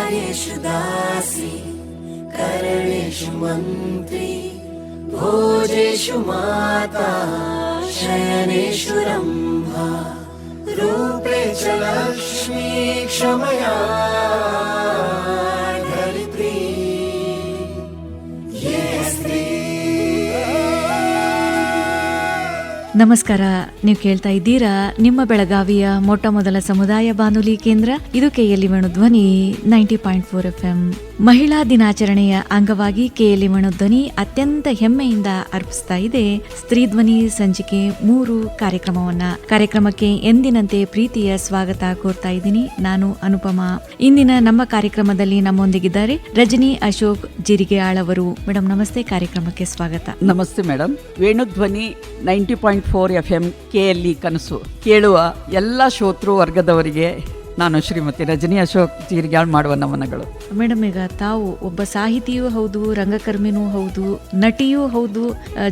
कार्येषु दासी करणेषु मन्त्री भोजेषु माता शयनेषु रम्भा रूपे च लक्ष्मी क्षमया धरित्री ये स्त्री. ನಮಸ್ಕಾರ. ನೀವು ಕೇಳ್ತಾ ಇದ್ದೀರಾ ನಿಮ್ಮ ಬೆಳಗಾವಿಯ ಮೊಟ್ಟ ಮೊದಲ ಸಮುದಾಯ ಬಾನುಲಿ ಕೇಂದ್ರ ಇದು KLE ಧ್ವನಿ 90.4 FM. ಮಹಿಳಾ ದಿನಾಚರಣೆಯ ಅಂಗವಾಗಿ KLE ಧ್ವನಿ ಅತ್ಯಂತ ಹೆಮ್ಮೆಯಿಂದ ಅರ್ಪಿಸ್ತಾ ಇದೆ ಸ್ತ್ರೀ ಧ್ವನಿ ಸಂಚಿಕೆ 3 ಕಾರ್ಯಕ್ರಮಕ್ಕೆ ಎಂದಿನಂತೆ ಪ್ರೀತಿಯ ಸ್ವಾಗತ ಕೋರ್ತಾ ಇದ್ದೀನಿ. ನಾನು ಅನುಪಮಾ. ಇಂದಿನ ನಮ್ಮ ಕಾರ್ಯಕ್ರಮದಲ್ಲಿ ನಮ್ಮೊಂದಿಗಿದ್ದಾರೆ ರಜನಿ ಅಶೋಕ್ ಜಿರಿಗೆಯಾಳ್ ಅವರು. ಮೇಡಮ್ ನಮಸ್ತೆ, ಕಾರ್ಯಕ್ರಮಕ್ಕೆ ಸ್ವಾಗತ. ನಮಸ್ತೆ ಮೇಡಮ್. ವೇಣುಧ್ವನಿ 90.4 FM KLE ಕನಸು ಕೇಳುವ ಎಲ್ಲ ಶ್ರೋತೃ ವರ್ಗದವರಿಗೆ ನಾನು ಶ್ರೀಮತಿ ರಜನಿ ಅಶೋಕ್ ಜಿರಿಗ್ಯಾಳ್ ಮಾಡುವ ನಮನಗಳು. ಮೇಡಮ್, ಈಗ ತಾವು ಒಬ್ಬ ಸಾಹಿತಿಯೂ ಹೌದು, ರಂಗಕರ್ಮಿನೂ ಹೌದು, ನಟಿಯೂ ಹೌದು,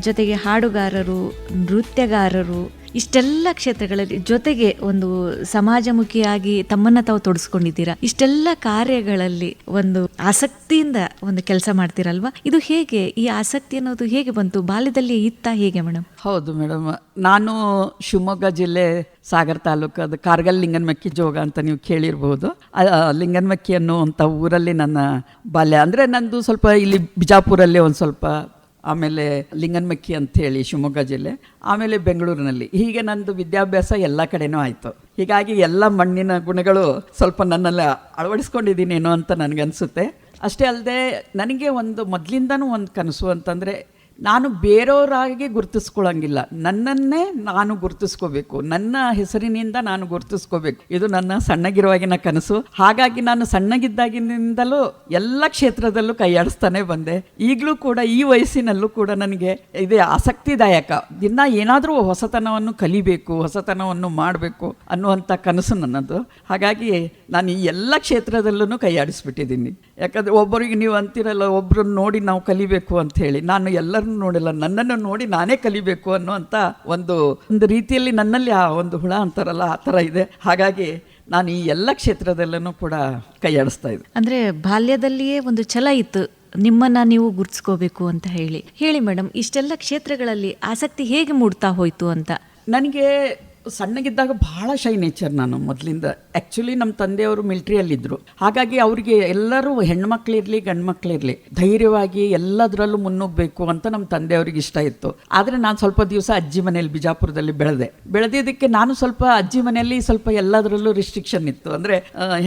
ಜೊತೆಗೆ ಹಾಡುಗಾರರು, ನೃತ್ಯಗಾರರು, ಇಷ್ಟೆಲ್ಲ ಕ್ಷೇತ್ರಗಳಲ್ಲಿ ಜೊತೆಗೆ ಒಂದು ಸಮಾಜಮುಖಿಯಾಗಿ ತಮ್ಮನ್ನ ತಾವು ತೊಡಸ್ಕೊಂಡಿದ್ದೀರಾ. ಇಷ್ಟೆಲ್ಲ ಕಾರ್ಯಗಳಲ್ಲಿ ಒಂದು ಆಸಕ್ತಿಯಿಂದ ಒಂದು ಕೆಲಸ ಮಾಡ್ತೀರಲ್ವಾ, ಇದು ಹೇಗೆ, ಈ ಆಸಕ್ತಿ ಅನ್ನೋದು ಹೇಗೆ ಬಂತು? ಬಾಲ್ಯದಲ್ಲಿ ಇತ್ತಾ ಹೇಗೆ ಮೇಡಮ್? ಹೌದು ಮೇಡಮ್, ನಾನು ಶಿವಮೊಗ್ಗ ಜಿಲ್ಲೆ ಸಾಗರ ತಾಲೂಕು, ಅದು ಕಾರ್ಗಲ್ ಲಿಂಗನಮಕ್ಕಿ ಜೋಗ ಅಂತ ನೀವು ಕೇಳಿರ್ಬೋದು. ಲಿಂಗನಮಕ್ಕಿ ಅನ್ನುವಂಥ ಊರಲ್ಲಿ ನನ್ನ ಬಾಲ್ಯ. ಅಂದರೆ ನಂದು ಸ್ವಲ್ಪ ಇಲ್ಲಿ ಬಿಜಾಪುರಲ್ಲಿ ಒಂದು ಸ್ವಲ್ಪ, ಆಮೇಲೆ ಲಿಂಗನಮಕ್ಕಿ ಅಂಥೇಳಿ ಶಿವಮೊಗ್ಗ ಜಿಲ್ಲೆ, ಆಮೇಲೆ ಬೆಂಗಳೂರಿನಲ್ಲಿ. ಹೀಗೆ ನಂದು ವಿದ್ಯಾಭ್ಯಾಸ ಎಲ್ಲ ಕಡೆನೂ ಆಯಿತು. ಹೀಗಾಗಿ ಎಲ್ಲ ಮಣ್ಣಿನ ಗುಣಗಳು ಸ್ವಲ್ಪ ನನ್ನೆಲ್ಲ ಅಳವಡಿಸ್ಕೊಂಡಿದ್ದೀನೇನೋ ಅಂತ ನನಗನ್ಸುತ್ತೆ. ಅಷ್ಟೇ ಅಲ್ಲದೆ ನನಗೆ ಒಂದು ಮೊದಲಿಂದನೂ ಒಂದು ಕನಸು ಅಂತಂದರೆ, ನಾನು ಬೇರೆಯವರಾಗಿ ಗುರುತಿಸ್ಕೊಳ್ಳೋಂಗಿಲ್ಲ, ನನ್ನನ್ನೇ ನಾನು ಗುರುತಿಸ್ಕೋಬೇಕು, ನನ್ನ ಹೆಸರಿನಿಂದ ನಾನು ಗುರುತಿಸ್ಕೋಬೇಕು. ಇದು ನನ್ನ ಸಣ್ಣಗಿರುವಾಗಿನ ಕನಸು. ಹಾಗಾಗಿ ನಾನು ಸಣ್ಣಗಿದ್ದಾಗಿನಿಂದಲೂ ಎಲ್ಲ ಕ್ಷೇತ್ರದಲ್ಲೂ ಕೈಯಾಡಿಸ್ತಾನೆ ಬಂದೆ. ಈಗಲೂ ಕೂಡ ಈ ವಯಸ್ಸಿನಲ್ಲೂ ಕೂಡ ನನಗೆ ಇದೇ ಆಸಕ್ತಿದಾಯಕ. ದಿನ ಏನಾದರೂ ಹೊಸತನವನ್ನು ಕಲಿಬೇಕು, ಹೊಸತನವನ್ನು ಮಾಡಬೇಕು ಅನ್ನುವಂಥ ಕನಸು ನನ್ನದು. ಹಾಗಾಗಿ ನಾನು ಈ ಎಲ್ಲ ಕ್ಷೇತ್ರದಲ್ಲೂ ಕೈಯಾಡಿಸ್ಬಿಟ್ಟಿದ್ದೀನಿ. ಯಾಕಂದರೆ ಒಬ್ಬರಿಗೆ ನೀವು ಅಂತಿರಲ್ಲ, ಒಬ್ಬರನ್ನು ನೋಡಿ ನಾವು ಕಲಿಬೇಕು ಅಂಥೇಳಿ, ನಾನು ಎಲ್ಲರನ್ನೂ ನೋಡಿಲ್ಲ, ನನ್ನನ್ನು ನೋಡಿ ನಾನೇ ಕಲಿಬೇಕು ಅನ್ನುವಂಥ ಒಂದು ರೀತಿಯಲ್ಲಿ ನನ್ನಲ್ಲಿ ಆ ಒಂದು ಹುಳ ಅಂತಾರಲ್ಲ, ಆ ಥರ ಇದೆ. ಹಾಗಾಗಿ ನಾನು ಈ ಎಲ್ಲ ಕ್ಷೇತ್ರದಲ್ಲೂ ಕೂಡ ಕೈಯಾಡಿಸ್ತಾ ಇದ್ದೆ. ಅಂದರೆ ಬಾಲ್ಯದಲ್ಲಿಯೇ ಒಂದು ಛಲ ಇತ್ತು, ನಿಮ್ಮನ್ನ ನೀವು ಗುರುತಿಸ್ಕೋಬೇಕು ಅಂತ ಹೇಳಿ ಮೇಡಮ್, ಇಷ್ಟೆಲ್ಲ ಕ್ಷೇತ್ರಗಳಲ್ಲಿ ಆಸಕ್ತಿ ಹೇಗೆ ಮೂಡ್ತಾ ಹೋಯ್ತು ಅಂತ? ನನಗೆ ಸಣ್ಣಗಿದ್ದಾಗ ಭಾಳ ಶೈ ನೇಚರ್ ನಾನು ಮೊದಲಿಂದ. ಆ್ಯಕ್ಚುಲಿ ನಮ್ಮ ತಂದೆಯವರು ಮಿಲ್ಟ್ರಿಯಲ್ಲಿದ್ದರು. ಹಾಗಾಗಿ ಅವರಿಗೆ ಎಲ್ಲರೂ ಹೆಣ್ಮಕ್ಳಿರಲಿ ಗಂಡು ಮಕ್ಕಳಿರಲಿ ಧೈರ್ಯವಾಗಿ ಎಲ್ಲದರಲ್ಲೂ ಮುನ್ನುಗ್ಗಬೇಕು ಅಂತ ನಮ್ಮ ತಂದೆಯವ್ರಿಗೆ ಇಷ್ಟ ಇತ್ತು. ಆದರೆ ನಾನು ಸ್ವಲ್ಪ ದಿವಸ ಅಜ್ಜಿ ಮನೆಯಲ್ಲಿ ಬಿಜಾಪುರದಲ್ಲಿ ಬೆಳೆದಿದ್ದಕ್ಕೆ ನಾನು ಸ್ವಲ್ಪ ಅಜ್ಜಿ ಮನೆಯಲ್ಲಿ ಸ್ವಲ್ಪ ಎಲ್ಲದರಲ್ಲೂ ರಿಸ್ಟ್ರಿಕ್ಷನ್ ಇತ್ತು. ಅಂದರೆ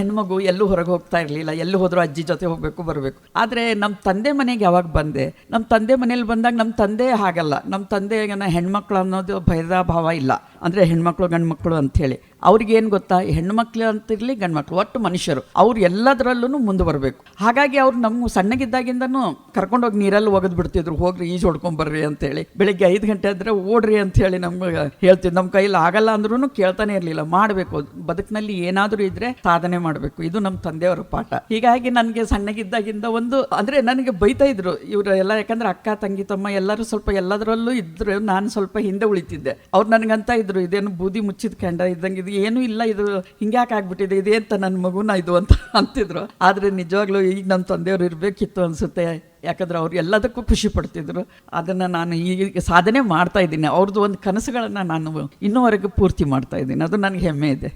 ಹೆಣ್ಮಗು ಎಲ್ಲೂ ಹೊರಗೆ ಹೋಗ್ತಾ ಇರಲಿಲ್ಲ, ಎಲ್ಲೂ ಹೋದರೂ ಅಜ್ಜಿ ಜೊತೆ ಹೋಗಬೇಕು ಬರಬೇಕು. ಆದರೆ ನಮ್ಮ ತಂದೆ ಮನೆಗೆ ಯಾವಾಗ ಬಂದೆ, ನಮ್ಮ ತಂದೆ ಮನೇಲಿ ಬಂದಾಗ ನಮ್ಮ ತಂದೆ ಹಾಗಲ್ಲ. ನಮ್ಮ ತಂದೆಗೆ ಹೆಣ್ಮಕ್ಳು ಅನ್ನೋದು ಭೇದ ಭಾವ ಇಲ್ಲ. ಅಂದರೆ ಹೆಣ್ಮಕ್ಳು ಗಂಡು ಮಕ್ಕಳು ಅಂಥೇಳಿ ಅವ್ರಿಗೇನು ಗೊತ್ತಾ, ಹೆಣ್ಮಕ್ಳು ಅಂತಿರಲಿ ಗಂಡು ಮಕ್ಕಳು ಒಟ್ಟು ಮನುಷ್ಯರು, ಅವ್ರು ಎಲ್ಲದರಲ್ಲೂ ಮುಂದೆ ಬರಬೇಕು. ಹಾಗಾಗಿ ಅವ್ರು ನಮ್ಗೆ ಸಣ್ಣಗಿದ್ದಾಗಿಂದನೂ ಕರ್ಕೊಂಡೋಗಿ ನೀರಲ್ಲಿ ಒಗೆದು ಬಿಡ್ತಿದ್ರು, ಹೋಗ್ರಿ ಈಜು ಹೊಡ್ಕೊಂಬರ್ರಿ ಅಂತೇಳಿ. ಬೆಳಿಗ್ಗೆ 5 ಗಂಟೆ ಆದರೆ ಓಡ್ರಿ ಅಂಥೇಳಿ ನಮ್ಗೆ ಹೇಳ್ತಿದ್ದು. ನಮ್ಮ ಕೈಯಲ್ಲಿ ಆಗಲ್ಲ ಅಂದ್ರೂ ಕೇಳ್ತಾನೆ ಇರಲಿಲ್ಲ. ಮಾಡಬೇಕು, ಬದುಕಿನಲ್ಲಿ ಏನಾದರೂ ಇದ್ದರೆ ಸಾಧನೆ ಮಾಡಬೇಕು, ಇದು ನಮ್ಮ ತಂದೆಯವರ ಪಾಠ. ಹೀಗಾಗಿ ನನಗೆ ಸಣ್ಣಗಿದ್ದಾಗಿಂದ ಒಂದು ಅಂದರೆ ನನಗೆ ಬೈತಾ ಇದ್ರು ಇವರು ಎಲ್ಲ, ಯಾಕಂದರೆ ಅಕ್ಕ ತಂಗಿ ತಮ್ಮ ಎಲ್ಲರೂ ಸ್ವಲ್ಪ ಎಲ್ಲದರಲ್ಲೂ ಇದ್ರು, ನಾನು ಸ್ವಲ್ಪ ಹಿಂದೆ ಉಳಿತಿದ್ದೆ. ಅವ್ರು ನನಗಂತ ಇದ್ರು, ಇದೇನು ಬೂದಿ ಮುಚ್ಚಿದ ಕೆಂಡ ಇದ್ದಂಗೆ, ಇದು ಏನೂ ಇಲ್ಲ, ಇದು ಹಿಂಗ್ಯಾಕೆ ಆಗ್ಬಿಟ್ಟಿದೆ, ಇದೇಂತ ನನ್ನ ಮಗುನ ಇದು ಅಂತ ಅಂತಿದ್ರು. ಆದರೆ ನಿಜವಾಗ್ಲೂ ಈಗ ನಮ್ಮ ತಂದೆಯವರು ಇರಬೇಕಿತ್ತು ಅನಿಸುತ್ತೆ. ಯಾಕಂದ್ರೆ ಅವ್ರು ಎಲ್ಲದಕ್ಕೂ ಖುಷಿ ಪಡ್ತಿದ್ರು. ಅದನ್ನು ನಾನು ಈಗ ಸಾಧನೆ ಮಾಡ್ತಾ ಇದ್ದೀನಿ. ಅವ್ರದ್ದು ಒಂದು ಕನಸುಗಳನ್ನು ನಾನು ಇನ್ನೂವರೆಗೂ ಪೂರ್ತಿ ಮಾಡ್ತಾ ಇದ್ದೀನಿ. ಅದು ನನಗೆ ಹೆಮ್ಮೆ ಇದೆ.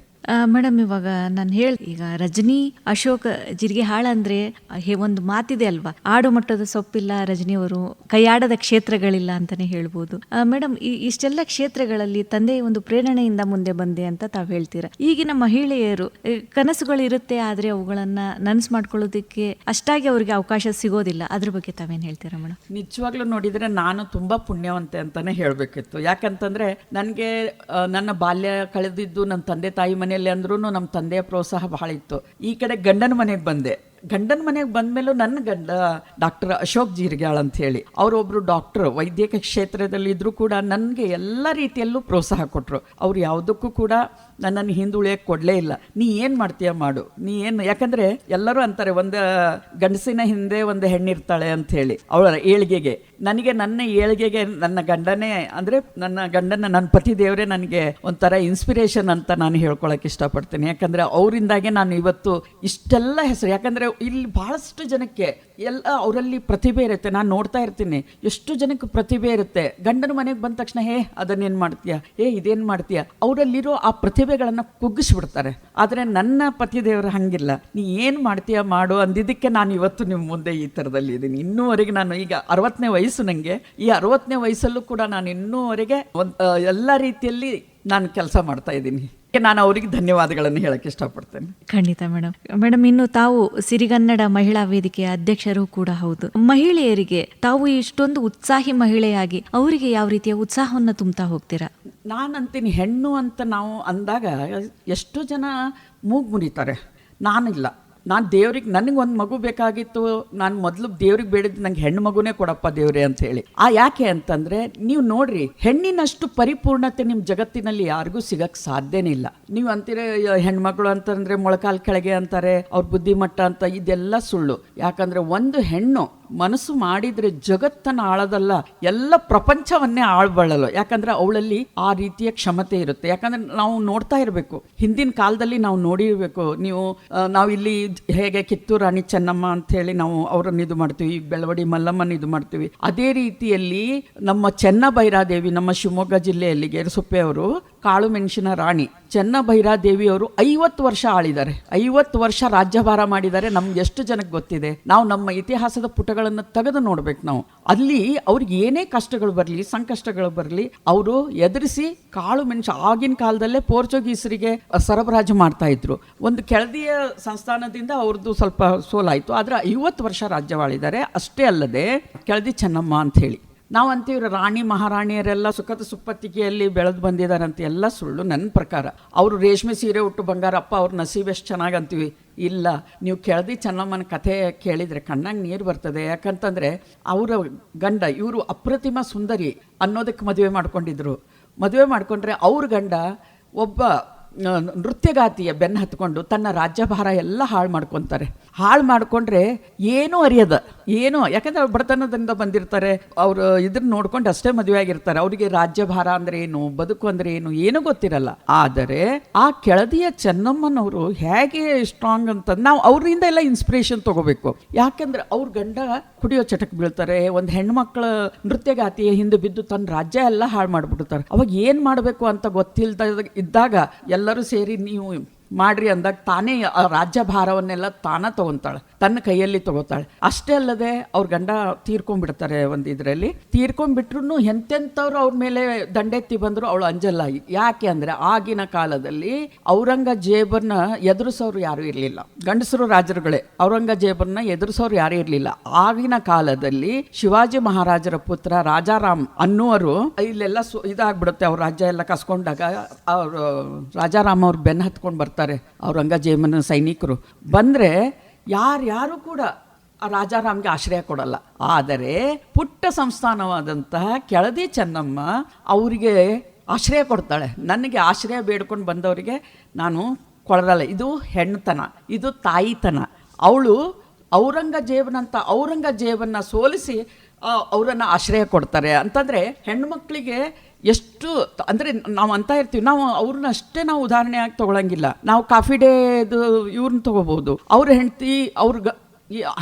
ಮೇಡಮ್, ಇವಾಗ ನಾನು ಈಗ ರಜನಿ ಅಶೋಕ್ ಜಿರಿಗೆಯಾಳ್ ಅಂದ್ರೆ ಒಂದು ಮಾತಿದೆ ಅಲ್ವಾ, ಆಡು ಮಟ್ಟದ ಸೊಪ್ಪಿಲ್ಲ ರಜನಿಯವರು, ಕೈಯಾಡದ ಕ್ಷೇತ್ರಗಳಿಲ್ಲ ಅಂತಾನೆ ಹೇಳ್ಬೋದು. ಮೇಡಮ್, ಇಷ್ಟೆಲ್ಲ ಕ್ಷೇತ್ರಗಳಲ್ಲಿ ತಂದೆಯ ಒಂದು ಪ್ರೇರಣೆಯಿಂದ ಮುಂದೆ ಬಂದೆ ಅಂತ ತಾವು ಹೇಳ್ತೀರಾ. ಈಗಿನ ಮಹಿಳೆಯರು ಕನಸುಗಳು ಇರುತ್ತೆ, ಆದ್ರೆ ಅವುಗಳನ್ನ ನನಸು ಮಾಡ್ಕೊಳ್ಳೋದಕ್ಕೆ ಅಷ್ಟಾಗಿ ಅವ್ರಿಗೆ ಅವಕಾಶ ಸಿಗೋದಿಲ್ಲ. ಅದ್ರ ಬಗ್ಗೆ ತಾವೇನು ಹೇಳ್ತೀರಾ ಮೇಡಮ್? ನಿಜವಾಗ್ಲೂ ನೋಡಿದರೆ ನಾನು ತುಂಬ ಪುಣ್ಯವಂತೆ ಅಂತಾನೆ ಹೇಳಬೇಕಿತ್ತು. ಯಾಕಂತಂದರೆ ನನಗೆ ನನ್ನ ಬಾಲ್ಯ ಕಳೆದಿದ್ದು ನನ್ನ ತಂದೆ ತಾಯಿ ಮನೆಯಲ್ಲಿ ಅಂದ್ರೂ ನಮ್ಮ ತಂದೆಯ ಪ್ರೋತ್ಸಾಹ ಬಹಳ ಇತ್ತು. ಈ ಕಡೆ ಗಂಡನ ಮನೆಗೆ ಬಂದೆ. ಗಂಡನ ಮನೆಗೆ ಬಂದಮೇಲೂ ನನ್ನ ಗಂಡ ಡಾಕ್ಟರ್ ಅಶೋಕ್ ಜಿರಿಗ್ಯಾಳ್ ಅಂತ ಹೇಳಿ ಅವರೊಬ್ಬರು ಡಾಕ್ಟರ್, ವೈದ್ಯಕೀಯ ಕ್ಷೇತ್ರದಲ್ಲಿ ಇದ್ದರೂ ಕೂಡ ನನಗೆ ಎಲ್ಲ ರೀತಿಯಲ್ಲೂ ಪ್ರೋತ್ಸಾಹ ಕೊಟ್ಟರು. ಅವ್ರು ಯಾವುದಕ್ಕೂ ಕೂಡ ನನ್ನನ್ನು ಹಿಂದುಳಿಯಕ್ಕೆ ಕೊಡಲೇ ಇಲ್ಲ. ನೀ ಏನು ಮಾಡ್ತೀಯ ಮಾಡು, ನೀ ಏನು, ಯಾಕಂದರೆ ಎಲ್ಲರೂ ಅಂತಾರೆ ಒಂದು ಗಂಡಸಿನ ಹಿಂದೆ ಒಂದು ಹೆಣ್ಣಿರ್ತಾಳೆ ಅಂತ ಹೇಳಿ ಅವಳ ಏಳಿಗೆಗೆ. ನನಗೆ ನನ್ನ ಏಳಿಗೆಗೆ ನನ್ನ ಗಂಡನೇ ಅಂದರೆ ನನ್ನ ಪತಿ ದೇವರೇ ನನಗೆ ಒಂಥರ ಇನ್ಸ್ಪಿರೇಷನ್ ಅಂತ ನಾನು ಹೇಳ್ಕೊಳಕ್ಕೆ ಇಷ್ಟಪಡ್ತೀನಿ. ಯಾಕಂದರೆ ಅವರಿಂದಾಗೆ ನಾನು ಇವತ್ತು ಇಷ್ಟೆಲ್ಲ ಹೆಸರು, ಯಾಕಂದರೆ ಇಲ್ಲಿ ಬಹಳಷ್ಟು ಜನಕ್ಕೆ ಎಲ್ಲ ಅವರಲ್ಲಿ ಪ್ರತಿಭೆ ಇರುತ್ತೆ. ನಾನು ನೋಡ್ತಾ ಇರ್ತೀನಿ ಎಷ್ಟು ಜನಕ್ಕೆ ಪ್ರತಿಭೆ ಇರುತ್ತೆ. ಗಂಡನ ಮನೆಗೆ ಬಂದ ತಕ್ಷಣ ಅದನ್ನೇನು ಮಾಡ್ತೀಯ, ಇದೇನು ಮಾಡ್ತೀಯ, ಅವರಲ್ಲಿರೋ ಆ ಪ್ರತಿಭೆಗಳನ್ನು ಕುಗ್ಗಿಸ್ಬಿಡ್ತಾರೆ. ಆದರೆ ನನ್ನ ಪತಿ ದೇವರು ಹಂಗಿಲ್ಲ, ನೀ ಏನು ಮಾಡ್ತೀಯ ಮಾಡು ಅಂದಿದ್ದಕ್ಕೆ ನಾನು ಇವತ್ತು ನಿಮ್ಮ ಮುಂದೆ ಈ ಥರದಲ್ಲಿ ಇದ್ದೀನಿ. ಇನ್ನೂವರೆಗೆ ನಾನು ಈಗ 60ನೇ ವಯಸ್ಸು ನನಗೆ. ಈ 60ನೇ ವಯಸ್ಸಲ್ಲೂ ಕೂಡ ನಾನು ಇನ್ನೂವರೆಗೆ ಎಲ್ಲ ರೀತಿಯಲ್ಲಿ ನಾನು ಕೆಲಸ ಮಾಡ್ತಾ ಇದ್ದೀನಿ. ನಾನು ಅವರಿಗೆ ಧನ್ಯವಾದಗಳನ್ನು ಹೇಳಕ್ಕೆ ಇಷ್ಟಪಡ್ತೇನೆ. ಖಂಡಿತ ಮೇಡಮ್, ಇನ್ನು ತಾವು ಸಿರಿಗನ್ನಡ ಮಹಿಳಾ ವೇದಿಕೆಯ ಅಧ್ಯಕ್ಷರು ಕೂಡ ಹೌದು. ಮಹಿಳೆಯರಿಗೆ ತಾವು ಇಷ್ಟೊಂದು ಉತ್ಸಾಹಿ ಮಹಿಳೆಯಾಗಿ ಅವರಿಗೆ ಯಾವ ರೀತಿಯ ಉತ್ಸಾಹವನ್ನು ತುಂಬ್ತಾ ಹೋಗ್ತೀರಾ? ನಾನಂತೀನಿ, ಹೆಣ್ಣು ಅಂತ ನಾವು ಅಂದಾಗ ಎಷ್ಟೋ ಜನ ಮೂಗು ಮುರಿತಾರೆ. ನಾನಿಲ್ಲ, ನಾನು ದೇವ್ರಿಗೆ, ನನಗೊಂದು ಮಗು ಬೇಕಾಗಿತ್ತು, ನಾನು ಮೊದಲು ದೇವ್ರಿಗೆ ಬೇಡಿದ್ದು ನಂಗೆ ಹೆಣ್ಣು ಮಗುನೇ ಕೊಡಪ್ಪ ದೇವ್ರೆ ಅಂತ ಹೇಳಿ. ಯಾಕೆ ಅಂತಂದರೆ ನೀವು ನೋಡ್ರಿ, ಹೆಣ್ಣಿನಷ್ಟು ಪರಿಪೂರ್ಣತೆ ನಿಮ್ಮ ಜಗತ್ತಿನಲ್ಲಿ ಯಾರಿಗೂ ಸಿಗಕ್ಕೆ ಸಾಧ್ಯನೇ ಇಲ್ಲ. ನೀವು ಅಂತೀರ ಹೆಣ್ಮಕ್ಳು ಅಂತಂದರೆ ಮೊಳಕಾಲು ಕೆಳಗೆ ಅಂತಾರೆ, ಅವ್ರ ಬುದ್ಧಿಮಟ್ಟ ಅಂತ, ಇದೆಲ್ಲ ಸುಳ್ಳು. ಯಾಕಂದರೆ ಒಂದು ಹೆಣ್ಣು ಮನಸ್ಸು ಮಾಡಿದರೆ ಜಗತ್ತನ್ನು ಆಳದಲ್ಲ, ಎಲ್ಲ ಪ್ರಪಂಚವನ್ನೇ ಆಳ್ಬಳ್ಳಲು. ಯಾಕಂದರೆ ಅವಳಲ್ಲಿ ಆ ರೀತಿಯ ಕ್ಷಮತೆ ಇರುತ್ತೆ. ಯಾಕಂದರೆ ನಾವು ನೋಡ್ತಾ ಇರಬೇಕು, ಹಿಂದಿನ ಕಾಲದಲ್ಲಿ ನಾವು ನೋಡಿರಬೇಕು. ನಾವು ಇಲ್ಲಿ ಹೇಗೆ ಕಿತ್ತೂರು ರಾಣಿ ಚೆನ್ನಮ್ಮ ಅಂಥೇಳಿ ನಾವು ಅವರನ್ನು ಇದು ಮಾಡ್ತೀವಿ, ಬೆಳವಡಿ ಮಲ್ಲಮ್ಮನ ಇದು ಮಾಡ್ತೀವಿ. ಅದೇ ರೀತಿಯಲ್ಲಿ ನಮ್ಮ ಚೆನ್ನಭೈರಾದೇವಿ, ನಮ್ಮ ಶಿವಮೊಗ್ಗ ಜಿಲ್ಲೆಯಲ್ಲಿ ಗೇರುಸೊಪ್ಪೆ ಅವರು ಕಾಳು ಮೆಣಸಿನ ರಾಣಿ ಚೆನ್ನಭೈರಾದೇವಿಯವರು 50 ವರ್ಷ ಆಳಿದ್ದಾರೆ, 50 ವರ್ಷ ರಾಜ್ಯಭಾರ ಮಾಡಿದ್ದಾರೆ. ನಮ್ಗೆ ಎಷ್ಟು ಜನಕ್ಕೆ ಗೊತ್ತಿದೆ? ನಾವು ನಮ್ಮ ಇತಿಹಾಸದ ಪುಟಗಳನ್ನು ತೆಗೆದು ನೋಡ್ಬೇಕು. ನಾವು ಅಲ್ಲಿ ಅವ್ರಿಗೆ ಏನೇ ಕಷ್ಟಗಳು ಬರಲಿ, ಸಂಕಷ್ಟಗಳು ಬರಲಿ, ಅವರು ಎದುರಿಸಿ ಕಾಳು ಮೆಣಸು ಆಗಿನ ಕಾಲದಲ್ಲೇ ಪೋರ್ಚುಗೀಸರಿಗೆ ಸರಬರಾಜು ಮಾಡ್ತಾ ಇದ್ರು. ಒಂದು ಕೆಳದಿಯ ಸಂಸ್ಥಾನದಿಂದ ಅವ್ರದ್ದು ಸ್ವಲ್ಪ ಸೋಲಾಯಿತು, ಆದರೆ 50 ವರ್ಷ ರಾಜ್ಯವಾಳಿದ್ದಾರೆ. ಅಷ್ಟೇ ಅಲ್ಲದೆ ಕೆಳದಿ ಚೆನ್ನಮ್ಮ ಅಂತ ಹೇಳಿ ನಾವು ಅಂತೀವಿ, ರಾಣಿ ಮಹಾರಾಣಿಯರೆಲ್ಲ ಸುಖದ ಸುಪ್ಪತ್ತಿಗೆಯಲ್ಲಿ ಬೆಳೆದು ಬಂದಿದ್ದಾರಂತ. ಎಲ್ಲ ಸುಳ್ಳು ನನ್ನ ಪ್ರಕಾರ. ಅವರು ರೇಷ್ಮೆ ಸೀರೆ ಉಟ್ಟು ಬಂಗಾರಪ್ಪ, ಅವ್ರ ನಸೀಬ್ ಎಷ್ಟು ಚೆನ್ನಾಗಿ ಅಂತೀವಿ. ಇಲ್ಲ, ನೀವು ಕೆಳದಿ ಚೆನ್ನಮ್ಮನ ಕಥೆ ಕೇಳಿದರೆ ಕಣ್ಣಾಗ ನೀರು ಬರ್ತದೆ. ಯಾಕಂತಂದರೆ ಅವರ ಗಂಡ ಇವರು ಅಪ್ರತಿಮ ಸುಂದರಿ ಅನ್ನೋದಕ್ಕೆ ಮದುವೆ ಮಾಡ್ಕೊಂಡಿದ್ರು. ಮದುವೆ ಮಾಡಿಕೊಂಡ್ರೆ ಅವ್ರ ಗಂಡ ಒಬ್ಬ ನೃತ್ಯಗಾತಿಯ ಬೆನ್ನು ಹತ್ಕೊಂಡು ತನ್ನ ರಾಜ್ಯಭಾರ ಎಲ್ಲ ಹಾಳು ಮಾಡ್ಕೊತಾರೆ. ಹಾಳು ಮಾಡಿಕೊಂಡ್ರೆ ಏನೂ ಅರಿಯದ, ಏನೋ, ಯಾಕಂದರೆ ಅವ್ರು ಬಡತನದಿಂದ ಬಂದಿರ್ತಾರೆ. ಅವರು ಇದನ್ನ ನೋಡ್ಕೊಂಡು ಅಷ್ಟೇ ಮದುವೆ ಆಗಿರ್ತಾರೆ. ಅವರಿಗೆ ರಾಜ್ಯಭಾರ ಅಂದರೆ ಏನು, ಬದುಕು ಅಂದರೆ ಏನು, ಏನೂ ಗೊತ್ತಿರಲ್ಲ. ಆದರೆ ಆ ಕೆಳದಿಯ ಚೆನ್ನಮ್ಮನವರು ಹೇಗೆ ಸ್ಟ್ರಾಂಗ್ ಅಂತ ನಾವು ಅವರಿಂದ ಎಲ್ಲ ಇನ್ಸ್ಪಿರೇಷನ್ ತಗೋಬೇಕು. ಯಾಕೆಂದ್ರೆ ಅವ್ರ ಗಂಡ ಕುಡಿಯೋ ಚಟಕ್ಕೆ ಬೀಳ್ತಾರೆ, ಒಂದು ಹೆಣ್ಮಕ್ಳ ನೃತ್ಯಗಾತಿಯ ಹಿಂದೆ ಬಿದ್ದು ತನ್ನ ರಾಜ್ಯ ಎಲ್ಲ ಹಾಳು ಮಾಡಿಬಿಡ್ತಾರೆ. ಅವಾಗ ಏನು ಮಾಡಬೇಕು ಅಂತ ಗೊತ್ತಿಲ್ಲದ ಇದ್ದಾಗ ಎಲ್ಲರೂ ಸೇರಿ ನೀವು ಮಾಡ್ರಿ ಅಂದಾಗ ತಾನೇ ಆ ರಾಜ್ಯಭಾರವನ್ನೆಲ್ಲ ತಾನ ತಗೊತಾಳೆ, ತನ್ನ ಕೈಯಲ್ಲಿ ತಗೋತಾಳೆ. ಅಷ್ಟೇ ಅಲ್ಲದೆ ಅವ್ರ ಗಂಡ ತೀರ್ಕೊಂಡ್ಬಿಡ್ತಾರೆ. ಒಂದು ಇದರಲ್ಲಿ ತೀರ್ಕೊಂಡ್ಬಿಟ್ರು ಎಂತೆಂಥವ್ರು ಅವ್ರ ಮೇಲೆ ದಂಡೆತ್ತಿ ಬಂದರು ಅವಳು ಅಂಜಲ್ಲ. ಯಾಕೆ ಅಂದರೆ ಆಗಿನ ಕಾಲದಲ್ಲಿ ಔರಂಗಜೇಬನ್ನ ಎದುರಿಸೋರು ಯಾರೂ ಇರಲಿಲ್ಲ. ಗಂಡಸರು ರಾಜರುಗಳೇ, ಔರಂಗಜೇಬನ್ನ ಎದುರಿಸೋರು ಯಾರೂ ಇರಲಿಲ್ಲ. ಆಗಿನ ಕಾಲದಲ್ಲಿ ಶಿವಾಜಿ ಮಹಾರಾಜರ ಪುತ್ರ ರಾಜಾರಾಮ್ ಅನ್ನುವರು ಇಲ್ಲೆಲ್ಲ ಇದಾಗ್ಬಿಡುತ್ತೆ. ಅವ್ರ ರಾಜ್ಯ ಎಲ್ಲ ಕಸ್ಕೊಂಡಾಗ ಅವರು ರಾಜಾರಾಮ್ ಅವ್ರು ಬೆನ್ನು ಹತ್ಕೊಂಡು ಬರ್ತಾರೆ. ಔರಂಗಜೇಬನ ಸೈನಿಕರು ಬಂದರೆ ಯಾರು ಕೂಡ ಆ ರಾಜಾರಾಮ್ಗೆ ಆಶ್ರಯ ಕೊಡಲ್ಲ. ಆದರೆ ಪುಟ್ಟ ಸಂಸ್ಥಾನವಾದಂತಹ ಕೆಳದಿ ಚೆನ್ನಮ್ಮ ಅವರಿಗೆ ಆಶ್ರಯ ಕೊಡ್ತಾಳೆ. ನನಗೆ ಆಶ್ರಯ ಬೇಡ್ಕೊಂಡು ಬಂದವರಿಗೆ ನಾನು ಕೊಡಲ್ಲ. ಇದು ಹೆಣ್ಣುತನ, ಇದು ತಾಯಿತನ. ಅವಳು ಔರಂಗಜೇಬನ್ನ ಸೋಲಿಸಿ ಅವರನ್ನು ಆಶ್ರಯ ಕೊಡ್ತಾರೆ. ಅಂತಂದರೆ ಹೆಣ್ಣುಮಕ್ಕಳಿಗೆ ಎಷ್ಟು ಅಂದರೆ ನಾವು ಅಂತ ಇರ್ತೀವಿ, ನಾವು ಅವ್ರನ್ನ ಅಷ್ಟೇ ನಾವು ಉದಾಹರಣೆಯಾಗಿ ತೊಗೊಳಂಗಿಲ್ಲ. ನಾವು ಕಾಫಿ ಡೇದು ಇವ್ರನ್ನ ತೊಗೋಬೋದು. ಅವ್ರ ಹೆಂಡತಿ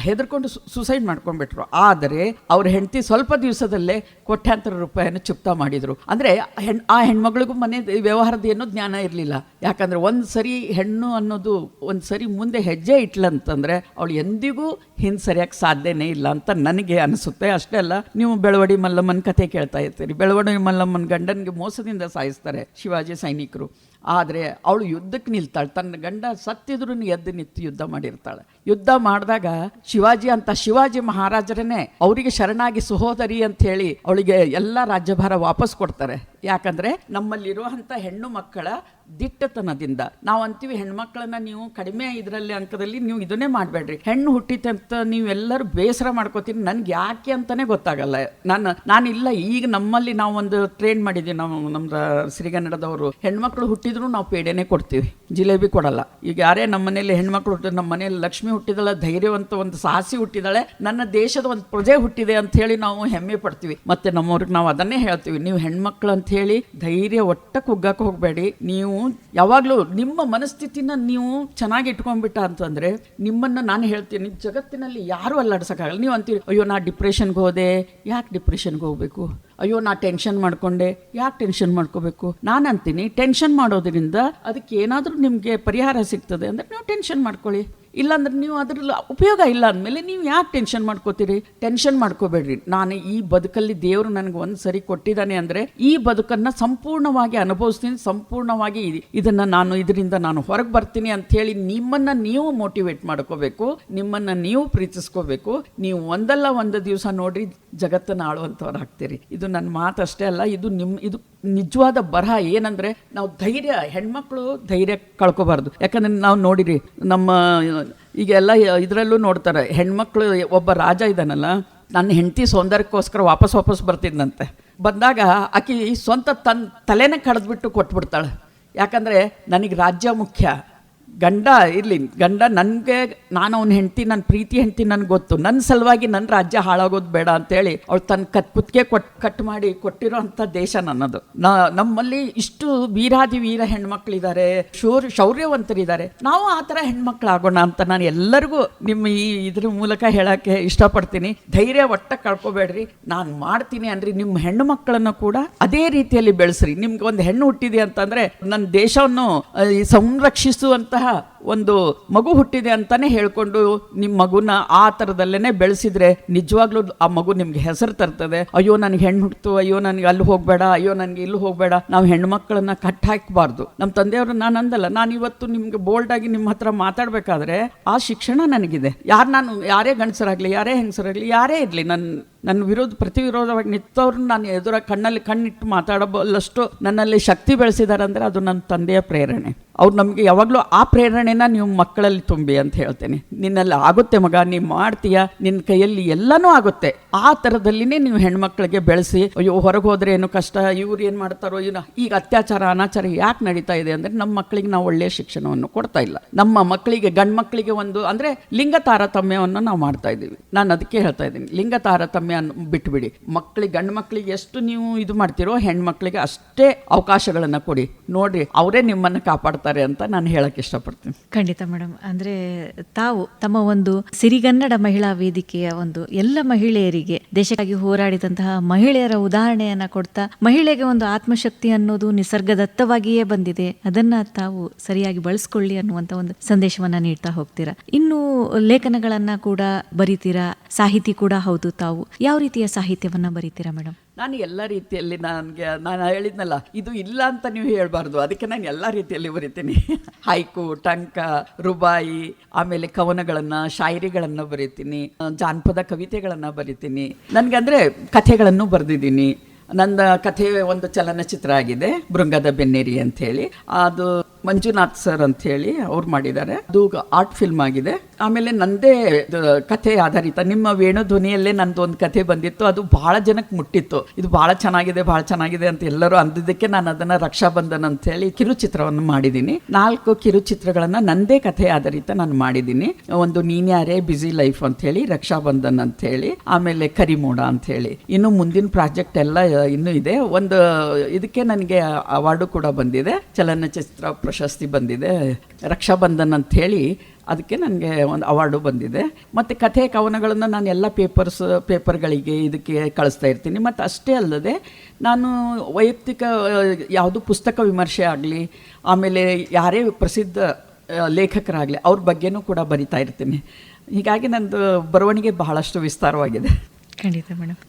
ಹೆದರ್ಕೊಂಡು ಸುಸೈಡ್ ಮಾಡ್ಕೊಂಡ್ಬಿಟ್ರು. ಆದರೆ ಅವ್ರ ಹೆಂಡತಿ ಸ್ವಲ್ಪ ದಿವಸದಲ್ಲೇ ಕೋಟ್ಯಾಂತರ ರೂಪಾಯಿಯನ್ನು ಚುಕ್ತಾ ಮಾಡಿದರು. ಅಂದರೆ ಆ ಹೆಣ್ಮಗಳಿಗೂ ಮನೆ ವ್ಯವಹಾರದ ಏನೂ ಜ್ಞಾನ ಇರಲಿಲ್ಲ. ಯಾಕಂದರೆ ಒಂದು ಸರಿ ಹೆಣ್ಣು ಅನ್ನೋದು ಒಂದು ಸರಿ ಮುಂದೆ ಹೆಜ್ಜೆ ಇಟ್ಲಂತಂದರೆ ಅವಳು ಎಂದಿಗೂ ಹಿಂದೆ ಸರಿಯಾಗಿ ಸಾಧ್ಯನೇ ಇಲ್ಲ ಅಂತ ನನಗೆ ಅನಿಸುತ್ತೆ. ಅಷ್ಟೇ ಅಲ್ಲ, ನೀವು ಬೆಳವಡಿ ಮಲ್ಲಮ್ಮನ ಕಥೆ ಕೇಳ್ತಾ ಇರ್ತೀರಿ. ಬೆಳವಡಿ ಮಲ್ಲಮ್ಮನ ಗಂಡನಿಗೆ ಮೋಸದಿಂದ ಸಾಯಿಸ್ತಾರೆ ಶಿವಾಜಿ ಸೈನಿಕರು. ಆದರೆ ಅವಳು ಯುದ್ಧಕ್ಕೆ ನಿಲ್ತಾಳೆ. ತನ್ನ ಗಂಡ ಸತ್ತಿದ್ರೂ ಎದ್ದು ನಿಂತು ಯುದ್ಧ ಮಾಡಿರ್ತಾಳೆ. ಯುದ್ಧ ಮಾಡಿದಾಗ ಶಿವಾಜಿ ಮಹಾರಾಜರನ್ನೇ ಅವರಿಗೆ ಶರಣಾಗಿ ಸಹೋದರಿ ಅಂತ ಹೇಳಿ ಅವಳಿಗೆ ಎಲ್ಲ ರಾಜ್ಯಭಾರ ವಾಪಸ್ ಕೊಡ್ತಾರೆ. ಯಾಕಂದರೆ ನಮ್ಮಲ್ಲಿರುವಂಥ ಹೆಣ್ಣು ಮಕ್ಕಳ ದಿಟ್ಟತನದಿಂದ. ನಾವು ಅಂತೀವಿ ಹೆಣ್ಮಕ್ಳನ್ನ ನೀವು ಕಡಿಮೆ ಇದರಲ್ಲಿ ಅಂಕದಲ್ಲಿ ನೀವು ಇದನ್ನೇ ಮಾಡಬೇಡ್ರಿ, ಹೆಣ್ಣು ಹುಟ್ಟಿತೆ ಅಂತ ನೀವೆಲ್ಲರೂ ಬೇಸರ ಮಾಡ್ಕೋತೀರಿ, ನನ್ಗೆ ಯಾಕೆ ಅಂತಾನೆ ಗೊತ್ತಾಗಲ್ಲ. ನಾನಿಲ್ಲ, ಈಗ ನಮ್ಮಲ್ಲಿ ನಾವು ಒಂದು ಟ್ರೈನ್ ಮಾಡಿದ್ದೀವಿ, ನಾವು ನಮ್ಮ ಸಿರಿಗನ್ನಡದವರು ಹೆಣ್ಮಕ್ಳು ಹುಟ್ಟಿದ್ರು ನಾವು ಪೇಡೆನೇ ಕೊಡ್ತೀವಿ, ಜಿಲೇಬಿ ಕೊಡಲ್ಲ. ಈಗ ಯಾರೇ ನಮ್ಮ ಮನೇಲಿ ಹೆಣ್ಮಕ್ಳು ಹುಟ್ಟಿದ್ರು, ನಮ್ಮ ಮನೇಲಿ ಲಕ್ಷ್ಮಿ ಹುಟ್ಟಿದಳ, ಧೈರ್ಯವಂತ ಒಂದು ಸಾಹಸಿ ಹುಟ್ಟಿದಾಳೆ, ನನ್ನ ದೇಶದ ಒಂದು ಪ್ರಜೆ ಹುಟ್ಟಿದೆ ಅಂತ ಹೇಳಿ ನಾವು ಹೆಮ್ಮೆ ಪಡ್ತೀವಿ. ಮತ್ತೆ ನಮ್ಮವ್ರಿಗೆ ನಾವು ಅದನ್ನೇ ಹೇಳ್ತೀವಿ, ನೀವು ಹೆಣ್ಮಕ್ಳು ಅಂತ ಹೇಳಿ ಧೈರ್ಯ ಒಟ್ಟ ಕುಗ್ಗಕ್ಕೆ ಹೋಗಬೇಡಿ. ನೀವು ಯಾವಾಗಲೂ ನಿಮ್ಮ ಮನಸ್ಥಿತಿನ ನೀವು ಚೆನ್ನಾಗಿ ಇಟ್ಕೊಂಡ್ಬಿಟ್ಟ ಅಂತಂದ್ರೆ ನಿಮ್ಮನ್ನು ನಾನು ಹೇಳ್ತೀನಿ, ಜಗತ್ತಿನಲ್ಲಿ ಯಾರೂ ಅಲ್ಲಾಡ್ಸೋಕ್ಕಾಗಲ್ಲ. ನೀವು ಅಂತೀರಿ, ಅಯ್ಯೋ ನಾ ಡಿಪ್ರೆಷನ್ಗೆ ಹೋದೆ, ಯಾಕೆ ಡಿಪ್ರೆಷನ್ಗೆ ಹೋಗ್ಬೇಕು, ಅಯ್ಯೋ ನಾ ಟೆನ್ಷನ್ ಮಾಡ್ಕೊಂಡೆ, ಯಾಕೆ ಟೆನ್ಷನ್ ಮಾಡ್ಕೋಬೇಕು. ನಾನು ಅಂತೀನಿ, ಟೆನ್ಷನ್ ಮಾಡೋದ್ರಿಂದ ಅದಕ್ಕೆ ಏನಾದರೂ ನಿಮಗೆ ಪರಿಹಾರ ಸಿಗ್ತದೆ ಅಂದರೆ ನೀವು ಟೆನ್ಷನ್ ಮಾಡ್ಕೊಳ್ಳಿ, ಇಲ್ಲಾಂದ್ರೆ ನೀವು ಅದ್ರಲ್ಲಿ ಉಪಯೋಗ ಇಲ್ಲ ಅಂದಮೇಲೆ ನೀವು ಯಾಕೆ ಟೆನ್ಷನ್ ಮಾಡ್ಕೋತೀರಿ. ಟೆನ್ಷನ್ ಮಾಡ್ಕೋಬೇಡ್ರಿ. ನಾನು ಈ ಬದುಕಲ್ಲಿ ದೇವರು ನನಗೆ ಒಂದು ಸರಿ ಕೊಟ್ಟಿದ್ದಾನೆ ಅಂದರೆ ಈ ಬದುಕನ್ನು ಸಂಪೂರ್ಣವಾಗಿ ಅನುಭವಿಸ್ತೀನಿ, ಸಂಪೂರ್ಣವಾಗಿ ಇದರಿಂದ ನಾನು ಹೊರಗೆ ಬರ್ತೀನಿ ಅಂಥೇಳಿ ನಿಮ್ಮನ್ನು ನೀವು ಮೋಟಿವೇಟ್ ಮಾಡ್ಕೋಬೇಕು, ನಿಮ್ಮನ್ನು ನೀವು ಪ್ರೀತಿಸ್ಕೋಬೇಕು. ನೀವು ಒಂದಲ್ಲ ಒಂದು ದಿವಸ ನೋಡ್ರಿ ಜಗತ್ತನ್ನು ಆಳುವಂಥವ್ರು ಆಗ್ತೀರಿ. ಇದು ನನ್ನ ಮಾತಷ್ಟೇ ಅಲ್ಲ, ಇದು ನಿಜವಾದ ಬರಹ. ಏನಂದರೆ ನಾವು ಧೈರ್ಯ, ಹೆಣ್ಮಕ್ಳು ಧೈರ್ಯ ಕಳ್ಕೊಬಾರ್ದು. ಯಾಕಂದರೆ ನಾವು ನೋಡಿರಿ, ನಮ್ಮ ಈಗೆಲ್ಲ ಇದರಲ್ಲೂ ನೋಡ್ತಾರೆ, ಹೆಣ್ಮಕ್ಳು ಒಬ್ಬ ರಾಜ ಇದ್ದಾನಲ್ಲ, ನನ್ನ ಹೆಂಡತಿ ಸೌಂದರ್ಯಕ್ಕೋಸ್ಕರ ವಾಪಸ್ ಬರ್ತಿದ್ದಂತೆ. ಬಂದಾಗ ಆಕಿ ಸ್ವಂತ ತಲೆನೇ ಕಳೆದ್ಬಿಟ್ಟು ಕೊಟ್ಬಿಡ್ತಾಳೆ. ಯಾಕಂದರೆ ನನಗೆ ರಾಜ್ಯ ಮುಖ್ಯ, ಗಂಡ ಇರಲಿ, ಗಂಡ ನನಗೆ, ನಾನು ಅವನ ಹೆಂಡತಿ, ನನ್ನ ಪ್ರೀತಿ ಹೆಂಡತಿ ನನಗೆ ಗೊತ್ತು, ನನ್ನ ಸಲುವಾಗಿ ನನ್ನ ರಾಜ್ಯ ಹಾಳಾಗೋದು ಬೇಡ ಅಂತೇಳಿ ಅವಳು ತನ್ನ ಕುತ್ತಿಗೆ ಕಟ್ ಮಾಡಿ ಕೊಟ್ಟಿರೋ ಅಂಥ ದೇಶ ನನ್ನದು. ನಮ್ಮಲ್ಲಿ ಇಷ್ಟು ವೀರ ಹೆಣ್ಮಕ್ಳಿದ್ದಾರೆ, ಶೌರ್ಯವಂತರಿದ್ದಾರೆ. ನಾವು ಆ ಥರ ಹೆಣ್ಮಕ್ಳಾಗೋಣ ಅಂತ ನಾನು ಎಲ್ಲರಿಗೂ ನಿಮ್ಮ ಇದ್ರ ಮೂಲಕ ಹೇಳೋಕ್ಕೆ ಇಷ್ಟಪಡ್ತೀನಿ. ಧೈರ್ಯ ಒಟ್ಟ ಕಳ್ಕೊಬೇಡ್ರಿ, ನಾನು ಮಾಡ್ತೀನಿ ಅನ್ರಿ. ನಿಮ್ಮ ಹೆಣ್ಣು ಮಕ್ಕಳನ್ನು ಕೂಡ ಅದೇ ರೀತಿಯಲ್ಲಿ ಬೆಳೆಸ್ರಿ. ನಿಮ್ಗೆ ಒಂದು ಹೆಣ್ಣು ಹುಟ್ಟಿದೆ ಅಂತಂದರೆ ನನ್ನ ದೇಶವನ್ನು ಸಂರಕ್ಷಿಸುವಂತಹ ಒಂದು ಮಗು ಹುಟ್ಟಿದೆ ಅಂತಾನೆ ಹೇಳ್ಕೊಂಡು ನಿಮ್ಮ ಮಗುನ ಆ ಥರದಲ್ಲೇ ಬೆಳೆಸಿದ್ರೆ ನಿಜವಾಗ್ಲೂ ಆ ಮಗು ನಿಮ್ಗೆ ಹೆಸರು ತರ್ತದೆ. ಅಯ್ಯೋ ನನಗೆ ಹೆಣ್ಣು ಹುಟ್ಟಿತು, ಅಯ್ಯೋ ನನಗೆ ಅಲ್ಲಿ ಹೋಗಬೇಡ, ಅಯ್ಯೋ ನನಗೆ ಇಲ್ಲಿ ಹೋಗಬೇಡ. ನಾವು ಹೆಣ್ಮಕ್ಳನ್ನ ಕಟ್ ಹಾಕಬಾರ್ದು. ನಮ್ಮ ತಂದೆಯವರು ನಾನು ಅಂದಲ್ಲ, ನಾನು ಇವತ್ತು ನಿಮ್ಗೆ ಬೋಲ್ಡಾಗಿ ನಿಮ್ಮ ಹತ್ರ ಮಾತಾಡಬೇಕಾದ್ರೆ ಆ ಶಿಕ್ಷಣ ನನಗಿದೆ. ನಾನು ಯಾರೇ ಗಂಡಸರಾಗಲಿ, ಯಾರೇ ಹೆಂಗಸರಾಗಲಿ, ಯಾರೇ ಇರಲಿ, ನನ್ನ ಪ್ರತಿ ವಿರೋಧವಾಗಿ ನಿಂತವ್ರನ್ನ ನಾನು ಎದುರ ಕಣ್ಣಿಟ್ಟು ಮಾತಾಡಬಲ್ಲಷ್ಟು ನನ್ನಲ್ಲಿ ಶಕ್ತಿ ಬೆಳೆಸಿದ್ದಾರೆ ಅಂದರೆ ಅದು ನನ್ನ ತಂದೆಯ ಪ್ರೇರಣೆ. ಅವ್ರು ನಮಗೆ ಯಾವಾಗಲೂ ಆ ಪ್ರೇರಣೆನ ನೀವು ಮಕ್ಕಳಲ್ಲಿ ತುಂಬಿ ಅಂತ ಹೇಳ್ತೇನೆ. ನಿನ್ನಲ್ಲಿ ಆಗುತ್ತೆ ಮಗ, ನೀವು ಮಾಡ್ತೀಯ, ನಿನ್ನ ಕೈಯಲ್ಲಿ ಎಲ್ಲನೂ ಆಗುತ್ತೆ. ಆ ಥರದಲ್ಲಿನೇ ನೀವು ಹೆಣ್ಮಕ್ಳಿಗೆ ಬೆಳೆಸಿ. ಅಯ್ಯೋ ಹೊರಗೆ ಹೋದ್ರೆ ಏನು ಕಷ್ಟ, ಇವ್ರು ಏನು ಮಾಡ್ತಾರೋ, ಈಗ ಅತ್ಯಾಚಾರ ಅನಾಚಾರ ಯಾಕೆ ನಡೀತಾ ಇದೆ ಅಂದರೆ ನಮ್ಮ ಮಕ್ಕಳಿಗೆ ನಾವು ಒಳ್ಳೆಯ ಶಿಕ್ಷಣವನ್ನು ಕೊಡ್ತಾ ಇಲ್ಲ. ನಮ್ಮ ಮಕ್ಕಳಿಗೆ, ಗಂಡು ಮಕ್ಕಳಿಗೆ ಒಂದು ಅಂದರೆ ಲಿಂಗ ತಾರತಮ್ಯವನ್ನು ನಾವು ಮಾಡ್ತಾ ಇದ್ದೀವಿ. ನಾನು ಅದಕ್ಕೆ ಹೇಳ್ತಾ ಇದ್ದೀನಿ, ಲಿಂಗ ತಾರತಮ್ಯ ಬಿಟ್ಬಿಡಿ. ಗಂಡು ಮಕ್ಕಳಿಗೆ ಎಷ್ಟು ನೀವು ಇದು ಮಾಡ್ತೀರೋ ಹೆಣ್ಮಕ್ಳಿಗೆ ಅಷ್ಟೇ ಅವಕಾಶಗಳನ್ನು ಕೊಡಿ. ನೋಡ್ರಿ, ಅವರೇ ನಿಮ್ಮನ್ನು ಕಾಪಾಡ್ತಾರೆ ಅಂತ ನಾನು ಹೇಳಕ್ ಇಷ್ಟಪಡ್ತೀನಿ. ಖಂಡಿತ ಮೇಡಮ್. ಅಂದ್ರೆ ತಾವು ತಮ್ಮ ಒಂದು ಸಿರಿಗನ್ನಡ ಮಹಿಳಾ ವೇದಿಕೆಯ ಒಂದು ಎಲ್ಲ ಮಹಿಳೆಯರಿಗೆ ದೇಶಕ್ಕಾಗಿ ಹೋರಾಡಿದಂತಹ ಮಹಿಳೆಯರ ಉದಾಹರಣೆಯನ್ನ ಕೊಡ್ತಾ, ಮಹಿಳೆಗೆ ಒಂದು ಆತ್ಮಶಕ್ತಿ ಅನ್ನೋದು ನಿಸರ್ಗದತ್ತವಾಗಿಯೇ ಬಂದಿದೆ, ಅದನ್ನ ತಾವು ಸರಿಯಾಗಿ ಬಳಸ್ಕೊಳ್ಳಿ ಅನ್ನುವಂತ ಒಂದು ಸಂದೇಶವನ್ನ ನೀಡ್ತಾ ಹೋಗ್ತೀರಾ. ಇನ್ನು ಲೇಖನಗಳನ್ನ ಕೂಡ ಬರೀತೀರಾ, ಸಾಹಿತಿ ಕೂಡ ಹೌದು. ತಾವು ಯಾವ ರೀತಿಯ ಸಾಹಿತ್ಯವನ್ನ ಬರೀತೀರಾ ಮೇಡಮ್? ನಾನು ಎಲ್ಲ ರೀತಿಯಲ್ಲಿ, ನಾನು ಹೇಳಿದ್ನಲ್ಲ, ಇದು ಇಲ್ಲ ಅಂತ ನೀವು ಹೇಳ್ಬಾರ್ದು, ಅದಕ್ಕೆ ನಾನು ಎಲ್ಲ ರೀತಿಯಲ್ಲಿ ಬರಿತೀನಿ. ಹೈಕು, ಟಂಕ, ರುಬಾಯಿ, ಆಮೇಲೆ ಕವನಗಳನ್ನು, ಶಾಯರಿಗಳನ್ನು ಬರಿತೀನಿ, ಜಾನಪದ ಕವಿತೆಗಳನ್ನು ಬರಿತೀನಿ. ನನಗಂದರೆ ಕಥೆಗಳನ್ನು ಬರೆದಿದ್ದೀನಿ. ನನ್ನ ಕಥೆ ಒಂದು ಚಲನಚಿತ್ರ ಆಗಿದೆ, ಭೃಂಗದ ಬೆನ್ನೇರಿ ಅಂಥೇಳಿ. ಅದು ಮಂಜುನಾಥ್ ಸರ್ ಅಂಥೇಳಿ ಅವ್ರು ಮಾಡಿದ್ದಾರೆ. ಅದು ಆರ್ಟ್ ಫಿಲ್ಮ್ ಆಗಿದೆ. ಆಮೇಲೆ ನಂದೇ ಕಥೆ ಆಧಾರಿತ, ನಿಮ್ಮ ವೇಣು ಧ್ವನಿಯಲ್ಲೇ ನಂದು ಒಂದು ಕಥೆ ಬಂದಿತ್ತು. ಅದು ಬಹಳ ಜನಕ್ಕೆ ಮುಟ್ಟಿತ್ತು. ಇದು ಬಹಳ ಚೆನ್ನಾಗಿದೆ ಅಂತ ಎಲ್ಲರೂ ಅಂದಿದ್ದಕ್ಕೆ ನಾನು ಅದನ್ನು ರಕ್ಷಾಬಂಧನ್ ಅಂಥೇಳಿ ಕಿರುಚಿತ್ರವನ್ನು ಮಾಡಿದ್ದೀನಿ. 4 ಕಿರುಚಿತ್ರಗಳನ್ನು ನಂದೇ ಕಥೆ ಆಧಾರಿತ ನಾನು ಮಾಡಿದ್ದೀನಿ. ಒಂದು ನೀನ್ಯಾರೇ, ಬಿಸಿ ಲೈಫ್ ಅಂಥೇಳಿ, ರಕ್ಷಾಬಂಧನ್ ಅಂಥೇಳಿ, ಆಮೇಲೆ ಕರಿಮೋಡ ಅಂಥೇಳಿ. ಇನ್ನು ಮುಂದಿನ ಪ್ರಾಜೆಕ್ಟ್ ಎಲ್ಲ ಇನ್ನೂ ಇದೆ. ಒಂದು ಇದಕ್ಕೆ ನನಗೆ ಅವಾರ್ಡು ಕೂಡ ಬಂದಿದೆ, ಚಲನಚಿತ್ರ ಪ್ರಶಸ್ತಿ ಬಂದಿದೆ, ರಕ್ಷಾಬಂಧನ್ ಅಂಥೇಳಿ. ಅದಕ್ಕೆ ನನಗೆ ಒಂದು ಅವಾರ್ಡು ಬಂದಿದೆ. ಮತ್ತು ಕಥೆ ಕವನಗಳನ್ನು ನಾನು ಎಲ್ಲ ಪೇಪರ್ಗಳಿಗೆ ಇದಕ್ಕೆ ಕಳಿಸ್ತಾ ಇರ್ತೀನಿ. ಮತ್ತು ಅಷ್ಟೇ ಅಲ್ಲದೆ ನಾನು ವೈಯಕ್ತಿಕ ಯಾವುದು ಪುಸ್ತಕ ವಿಮರ್ಶೆ ಆಗಲಿ, ಆಮೇಲೆ ಯಾರೇ ಪ್ರಸಿದ್ಧ ಲೇಖಕರಾಗಲಿ ಅವ್ರ ಬಗ್ಗೆನೂ ಕೂಡ ಬರಿತಾ ಇರ್ತೀನಿ. ಹೀಗಾಗಿ ನನ್ನದು ಬರವಣಿಗೆ ಬಹಳಷ್ಟು ವಿಸ್ತಾರವಾಗಿದೆ. ಖಂಡಿತ ಮೇಡಮ್.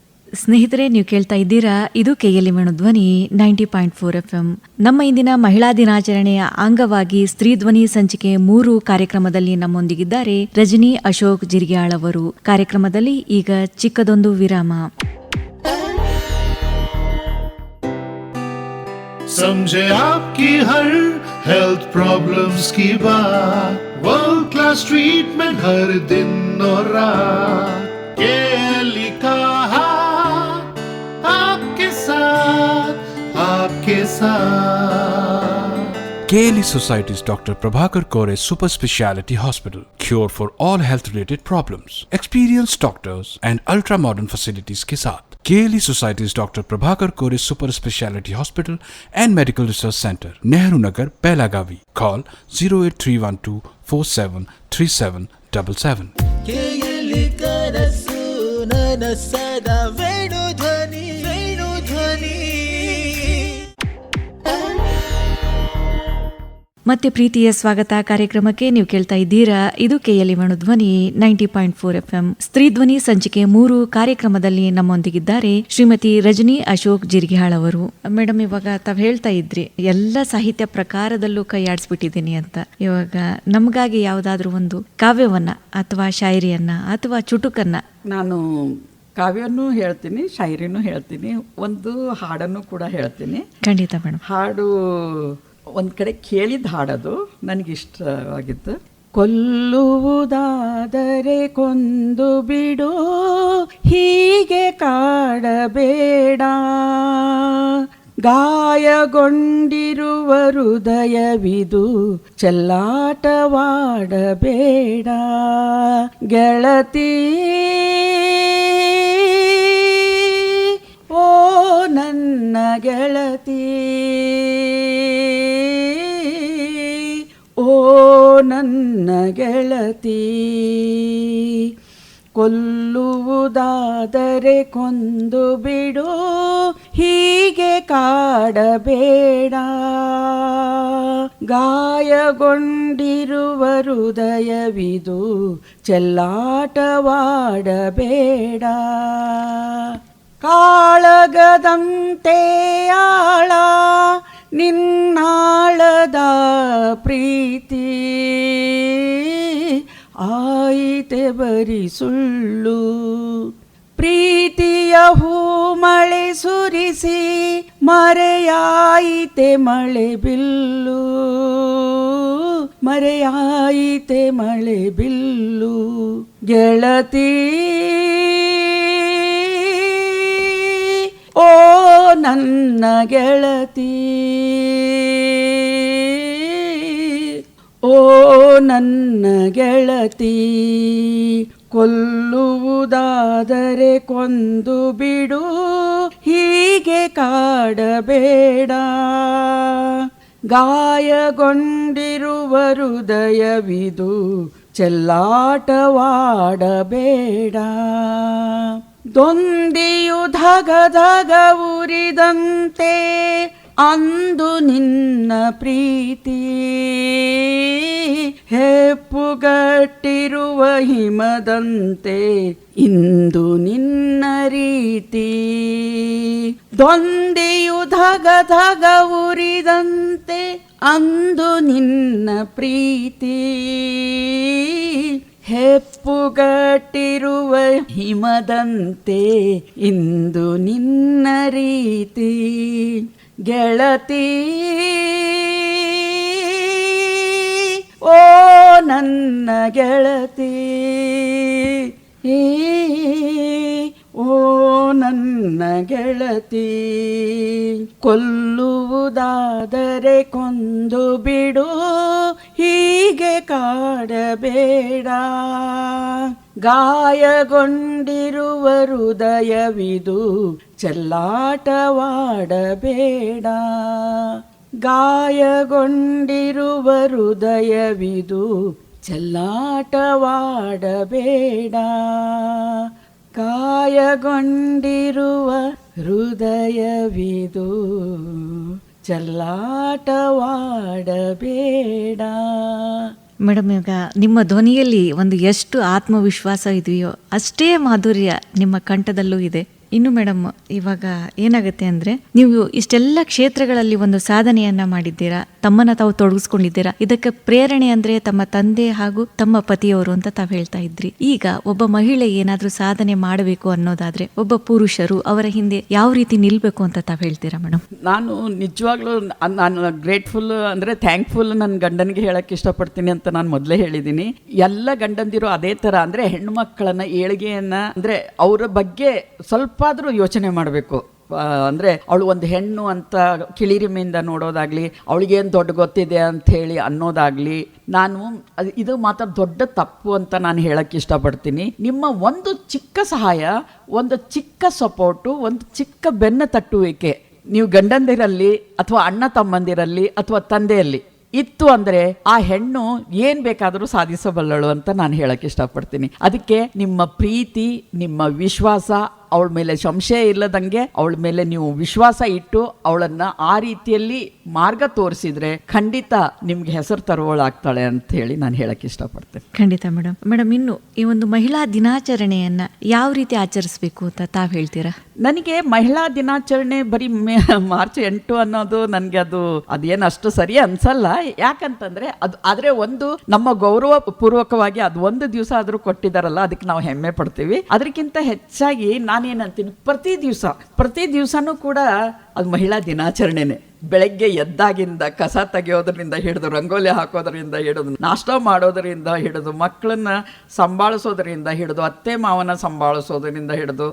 ಸ್ನೇಹಿತರೆ, ನೀವು ಕೇಳ್ತಾ ಇದ್ದೀರಾ, ಇದು KLE ಧ್ವನಿ 90.4 FM. ನಮ್ಮ ಇಂದಿನ ಮಹಿಳಾ ದಿನಾಚರಣೆಯ ಅಂಗವಾಗಿ ಸ್ತ್ರೀ ಧ್ವನಿ ಸಂಚಿಕೆ 3 ಕಾರ್ಯಕ್ರಮದಲ್ಲಿ ನಮ್ಮೊಂದಿಗಿದ್ದಾರೆ ರಜನಿ ಅಶೋಕ್ ಜಿರ್ಗ್ಯಾಳ್ ಅವರು. ಕಾರ್ಯಕ್ರಮದಲ್ಲಿ ಈಗ ಚಿಕ್ಕದೊಂದು ವಿರಾಮ. समझे आपकी हर हेल्थ प्रॉब्लम्स की बात, वर्ल्ड क्लास ट्रीटमेंट हर दिन और रात, केएलई का हाथ आपके साथ, आपके साथ। KLE Society's Dr. Prabhakar Kore Super Speciality Hospital. Cure for all health related problems. Experienced doctors and ultra modern facilities के साथ KLE Society's Dr. Prabhakar Kore Super Speciality Hospital and Medical Research Center, Nehru Nagar, Belagavi. Call 08312 473777. KLE ಕನಸು ನನಸದ ವೇಣುಧ್ವನಿ, ವೇಣುಧ್ವನಿ. ಮತ್ತೆ ಪ್ರೀತಿಯ ಸ್ವಾಗತ ಕಾರ್ಯಕ್ರಮಕ್ಕೆ. ನೀವು ಕೇಳ್ತಾ ಇದ್ದೀರಾ, ಇದು KLE ವೇಣುಧ್ವನಿ 90.4 FM ಸ್ತ್ರೀ ಧ್ವನಿ ಸಂಚಿಕೆ 3 ಕಾರ್ಯಕ್ರಮದಲ್ಲಿ ನಮ್ಮೊಂದಿಗಿದ್ದಾರೆ ಶ್ರೀಮತಿ ರಜನಿ ಅಶೋಕ್ ಜಿರ್ಗಿಹಾಳ್ ಅವರು. ಮೇಡಮ್, ಇವಾಗ ತಾವ್ ಹೇಳ್ತಾ ಇದ್ರಿ ಎಲ್ಲ ಸಾಹಿತ್ಯ ಪ್ರಕಾರದಲ್ಲೂ ಕೈಯಾಡಿಸ್ಬಿಟ್ಟಿದ್ದೀನಿ ಅಂತ. ಇವಾಗ ನಮಗಾಗಿ ಯಾವುದಾದ್ರೂ ಒಂದು ಕಾವ್ಯವನ್ನ ಅಥವಾ ಶಾಯರಿಯನ್ನ ಅಥವಾ ಚುಟುಕನ್ನ. ನಾನು ಕಾವ್ಯನೂ ಹೇಳ್ತೀನಿ, ಶಾಯರಿನೂ ಹೇಳ್ತೀನಿ, ಒಂದು ಹಾಡನ್ನು ಕೂಡ ಹೇಳ್ತೀನಿ. ಖಂಡಿತ ಮೇಡಮ್. ಹಾಡು ಒಂದು ಕಡೆ ಕೇಳಿದ ಹಾಡೋದು ನನಗಿಷ್ಟವಾಗಿತ್ತು. ಕೊಲ್ಲುವುದಾದರೆ ಕೊಂದು ಬಿಡು, ಹೀಗೆ ಕಾಡಬೇಡ, ಗಾಯಗೊಂಡಿರುವ ಹೃದಯವಿದು ಚೆಲ್ಲಾಟವಾಡಬೇಡ, ಗೆಳತಿ ಓ ನನ್ನ ಗೆಳತಿ, ಓ ನನ್ನ ಗೆಳತಿ, ಕೊಲ್ಲುವುದಾದರೆ ಕೊಂದು ಬಿಡು, ಹೀಗೆ ಕಾಡಬೇಡ, ಗಾಯಗೊಂಡಿರುವ ಹೃದಯವಿದು ಚೆಲ್ಲಾಟವಾಡಬೇಡ, ಕಾಳಗದಂತೆ ಆಳ ನಿನ್ನಾಳದ ಪ್ರೀತಿ, ಆಯಿತೆ ಬರಿ ಸುಳ್ಳು, ಪ್ರೀತಿಯ ಹೂಮಳೆ ಸುರಿಸಿ ಮರೆಯಾಯಿತೆ ಮಳೆ ಬಿಲ್ಲು, ಮರೆಯಾಯಿತೆ ಮಳೆ ಬಿಲ್ಲು, ಗೆಳತಿ ಓ ನನ್ನ ಗೆಳತಿ, ಓ ನನ್ನ ಗೆಳತಿ, ಕೊಲ್ಲುವುದಾದರೆ ಕೊಂದು ಬಿಡು, ಹೀಗೆ ಕಾಡಬೇಡ, ಗಾಯಗೊಂಡಿರುವ ಹೃದಯವಿದು ಚೆಲ್ಲಾಟವಾಡಬೇಡ, ದೊಂದಿಯು ಧಗ ಧಗ ಉರಿದಂತೆ ಅಂದು ನಿನ್ನ ಪ್ರೀತಿ, ಹೆಪ್ಪುಗಟ್ಟಿರುವ ಹಿಮದಂತೆ ಇಂದು ನಿನ್ನ ರೀತಿ, ದೊಂದಿಯು ಧಗ ಧಗ ಉರಿದಂತೆ ಅಂದು ನಿನ್ನ ಪ್ರೀತಿ, ಹೆಪ್ಪುಗಟ್ಟಿರುವ ಹಿಮದಂತೆ ಇಂದು ನಿನ್ನ ರೀತಿ, ಗೆಳತಿ ಓ ನನ್ನ ಗೆಳತಿ, ಓ ನನ್ನ ಗೆಳತಿ, ಕೊಲ್ಲುವುದಾದರೆ ಕೊಂದು ಬಿಡು, ಹೀಗೆ ಕಾಡಬೇಡ, ಗಾಯಗೊಂಡಿರುವ ಹೃದಯವಿದು ಚೆಲ್ಲಾಟವಾಡಬೇಡ, ಗಾಯಗೊಂಡಿರುವ ಹೃದಯವಿದು ಚೆಲ್ಲಾಟವಾಡಬೇಡ, ಗಾಯಗೊಂಡಿರುವ ಹೃದಯವಿದು ಚೆಲ್ಲಾಟವಾಡಬೇಡ. ಮೇಡಮ್, ಈಗ ನಿಮ್ಮ ಧ್ವನಿಯಲ್ಲಿ ಒಂದು ಎಷ್ಟು ಆತ್ಮವಿಶ್ವಾಸ ಇದೆಯೋ ಅಷ್ಟೇ ಮಾಧುರ್ಯ ನಿಮ್ಮ ಕಂಠದಲ್ಲೂ ಇದೆ. ಇನ್ನು ಮೇಡಮ್, ಇವಾಗ ಏನಾಗುತ್ತೆ ಅಂದರೆ, ನೀವು ಇಷ್ಟೆಲ್ಲ ಕ್ಷೇತ್ರಗಳಲ್ಲಿ ಒಂದು ಸಾಧನೆಯನ್ನ ಮಾಡಿದ್ದೀರಾ. ತಮ್ಮನ್ನ ತಾವು ತೊಡಗಿಸ್ಕೊಂಡಿದ್ದೀರಾ. ಇದಕ್ಕೆ ಪ್ರೇರಣೆ ಅಂದ್ರೆ ತಮ್ಮ ತಂದೆ ಹಾಗೂ ತಮ್ಮ ಪತಿಯವರು ಅಂತ ತಾವು ಹೇಳ್ತಾ ಇದ್ರಿ. ಈಗ ಒಬ್ಬ ಮಹಿಳೆ ಏನಾದ್ರೂ ಸಾಧನೆ ಮಾಡಬೇಕು ಅನ್ನೋದಾದ್ರೆ ಒಬ್ಬ ಪುರುಷರು ಅವರ ಹಿಂದೆ ಯಾವ ರೀತಿ ನಿಲ್ಬೇಕು ಅಂತ ತಾವು ಹೇಳ್ತೀರಾ ಮೇಡಮ್? ನಾನು ನಿಜವಾಗ್ಲೂ ನಾನು ಗ್ರೇಟ್ಫುಲ್ ಅಂದರೆ ಥ್ಯಾಂಕ್ಫುಲ್ ನನ್ನ ಗಂಡನಿಗೆ ಹೇಳಕ್ಕೆ ಇಷ್ಟಪಡ್ತೀನಿ ಅಂತ ನಾನು ಮೊದಲೇ ಹೇಳಿದ್ದೀನಿ. ಎಲ್ಲ ಗಂಡಂದಿರು ಅದೇ ಥರ ಅಂದರೆ ಹೆಣ್ಮಕ್ಳನ್ನ ಏಳಿಗೆಯನ್ನು ಅಂದರೆ ಅವರ ಬಗ್ಗೆ ಸ್ವಲ್ಪ ಆದರೂ ಯೋಚನೆ ಮಾಡಬೇಕು. ಅಂದರೆ ಅವಳು ಒಂದು ಹೆಣ್ಣು ಅಂತ ಕಿಳಿರಿಮೆಯಿಂದ ನೋಡೋದಾಗಲಿ, ಅವಳಿಗೇನು ದೊಡ್ಡ ಗೊತ್ತಿದೆ ಅಂಥೇಳಿ ಅನ್ನೋದಾಗಲಿ, ಇದು ಮಾತ್ರ ದೊಡ್ಡ ತಪ್ಪು ಅಂತ ನಾನು ಹೇಳಕ್ಕೆ ಇಷ್ಟಪಡ್ತೀನಿ. ನಿಮ್ಮ ಒಂದು ಚಿಕ್ಕ ಸಹಾಯ, ಒಂದು ಚಿಕ್ಕ ಸಪೋರ್ಟು, ಒಂದು ಚಿಕ್ಕ ಬೆನ್ನು ತಟ್ಟುವಿಕೆ ನೀವು ಗಂಡಂದಿರಲ್ಲಿ ಅಥವಾ ಅಣ್ಣ ತಮ್ಮಂದಿರಲ್ಲಿ ಅಥವಾ ತಂದೆಯಲ್ಲಿ ಇತ್ತು ಅಂದರೆ ಆ ಹೆಣ್ಣು ಏನು ಬೇಕಾದರೂ ಸಾಧಿಸಬಲ್ಲಳು ಅಂತ ನಾನು ಹೇಳಕ್ಕೆ ಇಷ್ಟಪಡ್ತೀನಿ. ಅದಕ್ಕೆ ನಿಮ್ಮ ಪ್ರೀತಿ, ನಿಮ್ಮ ವಿಶ್ವಾಸ, ಅವಳ ಮೇಲೆ ಸಂಶಯ ಇಲ್ಲದಂಗೆ ಅವಳ ಮೇಲೆ ನೀವು ವಿಶ್ವಾಸ ಇಟ್ಟು ಅವಳನ್ನು ಆ ರೀತಿಯಲ್ಲಿ ಮಾರ್ಗ ತೋರಿಸಿದ್ರೆ ಖಂಡಿತ ನಿಮ್ಗೆ ಹೆಸರು ತರುವಳಾಗ್ತಾಳೆ ಅಂತ ಹೇಳಿ ನಾನು ಹೇಳಕ್ಕೆ ಇಷ್ಟಪಡ್ತೇನೆ. ಖಂಡಿತ ಮೇಡಮ್. ಮೇಡಮ್, ಇನ್ನು ಈ ಒಂದು ಮಹಿಳಾ ದಿನಾಚರಣೆಯನ್ನ ಯಾವ ರೀತಿ ಆಚರಿಸಬೇಕು ಅಂತ ತಾವು ಹೇಳ್ತೀರಾ? ನನಗೆ ಮಹಿಳಾ ದಿನಾಚರಣೆ ಬರೀ ಮಾರ್ಚ್ 8 ಅನ್ನೋದು ನನಗೆ ಅದೇನು ಅಷ್ಟು ಸರಿ ಅನ್ಸಲ್ಲ. ಯಾಕಂತಂದ್ರೆ ಆದರೆ ಒಂದು ನಮ್ಮ ಗೌರವ ಪೂರ್ವಕವಾಗಿ ಅದು ಒಂದು ದಿವಸ ಆದರೂ ಕೊಟ್ಟಿದ್ದಾರಲ್ಲ, ಅದಕ್ಕೆ ನಾವು ಹೆಮ್ಮೆ ಪಡ್ತೀವಿ. ಅದಕ್ಕಿಂತ ಹೆಚ್ಚಾಗಿ ನಾನೇನಂತೀನಿ, ಪ್ರತಿ ದಿವಸನೂ ಕೂಡ ಅದು ಮಹಿಳಾ ದಿನಾಚರಣೆನೇ. ಬೆಳಗ್ಗೆ ಎದ್ದಾಗಿಂದ ಕಸ ತೆಗೆಯೋದ್ರಿಂದ ಹಿಡಿದು, ರಂಗೋಲಿ ಹಾಕೋದ್ರಿಂದ ಹಿಡಿದು, ನಾಷ್ಟ ಮಾಡೋದರಿಂದ ಹಿಡಿದು, ಮಕ್ಕಳನ್ನ ಸಂಭಾಳಿಸೋದರಿಂದ ಹಿಡಿದು, ಅತ್ತೆ ಮಾವನ ಸಂಭಾಳಿಸೋದರಿಂದ ಹಿಡಿದು,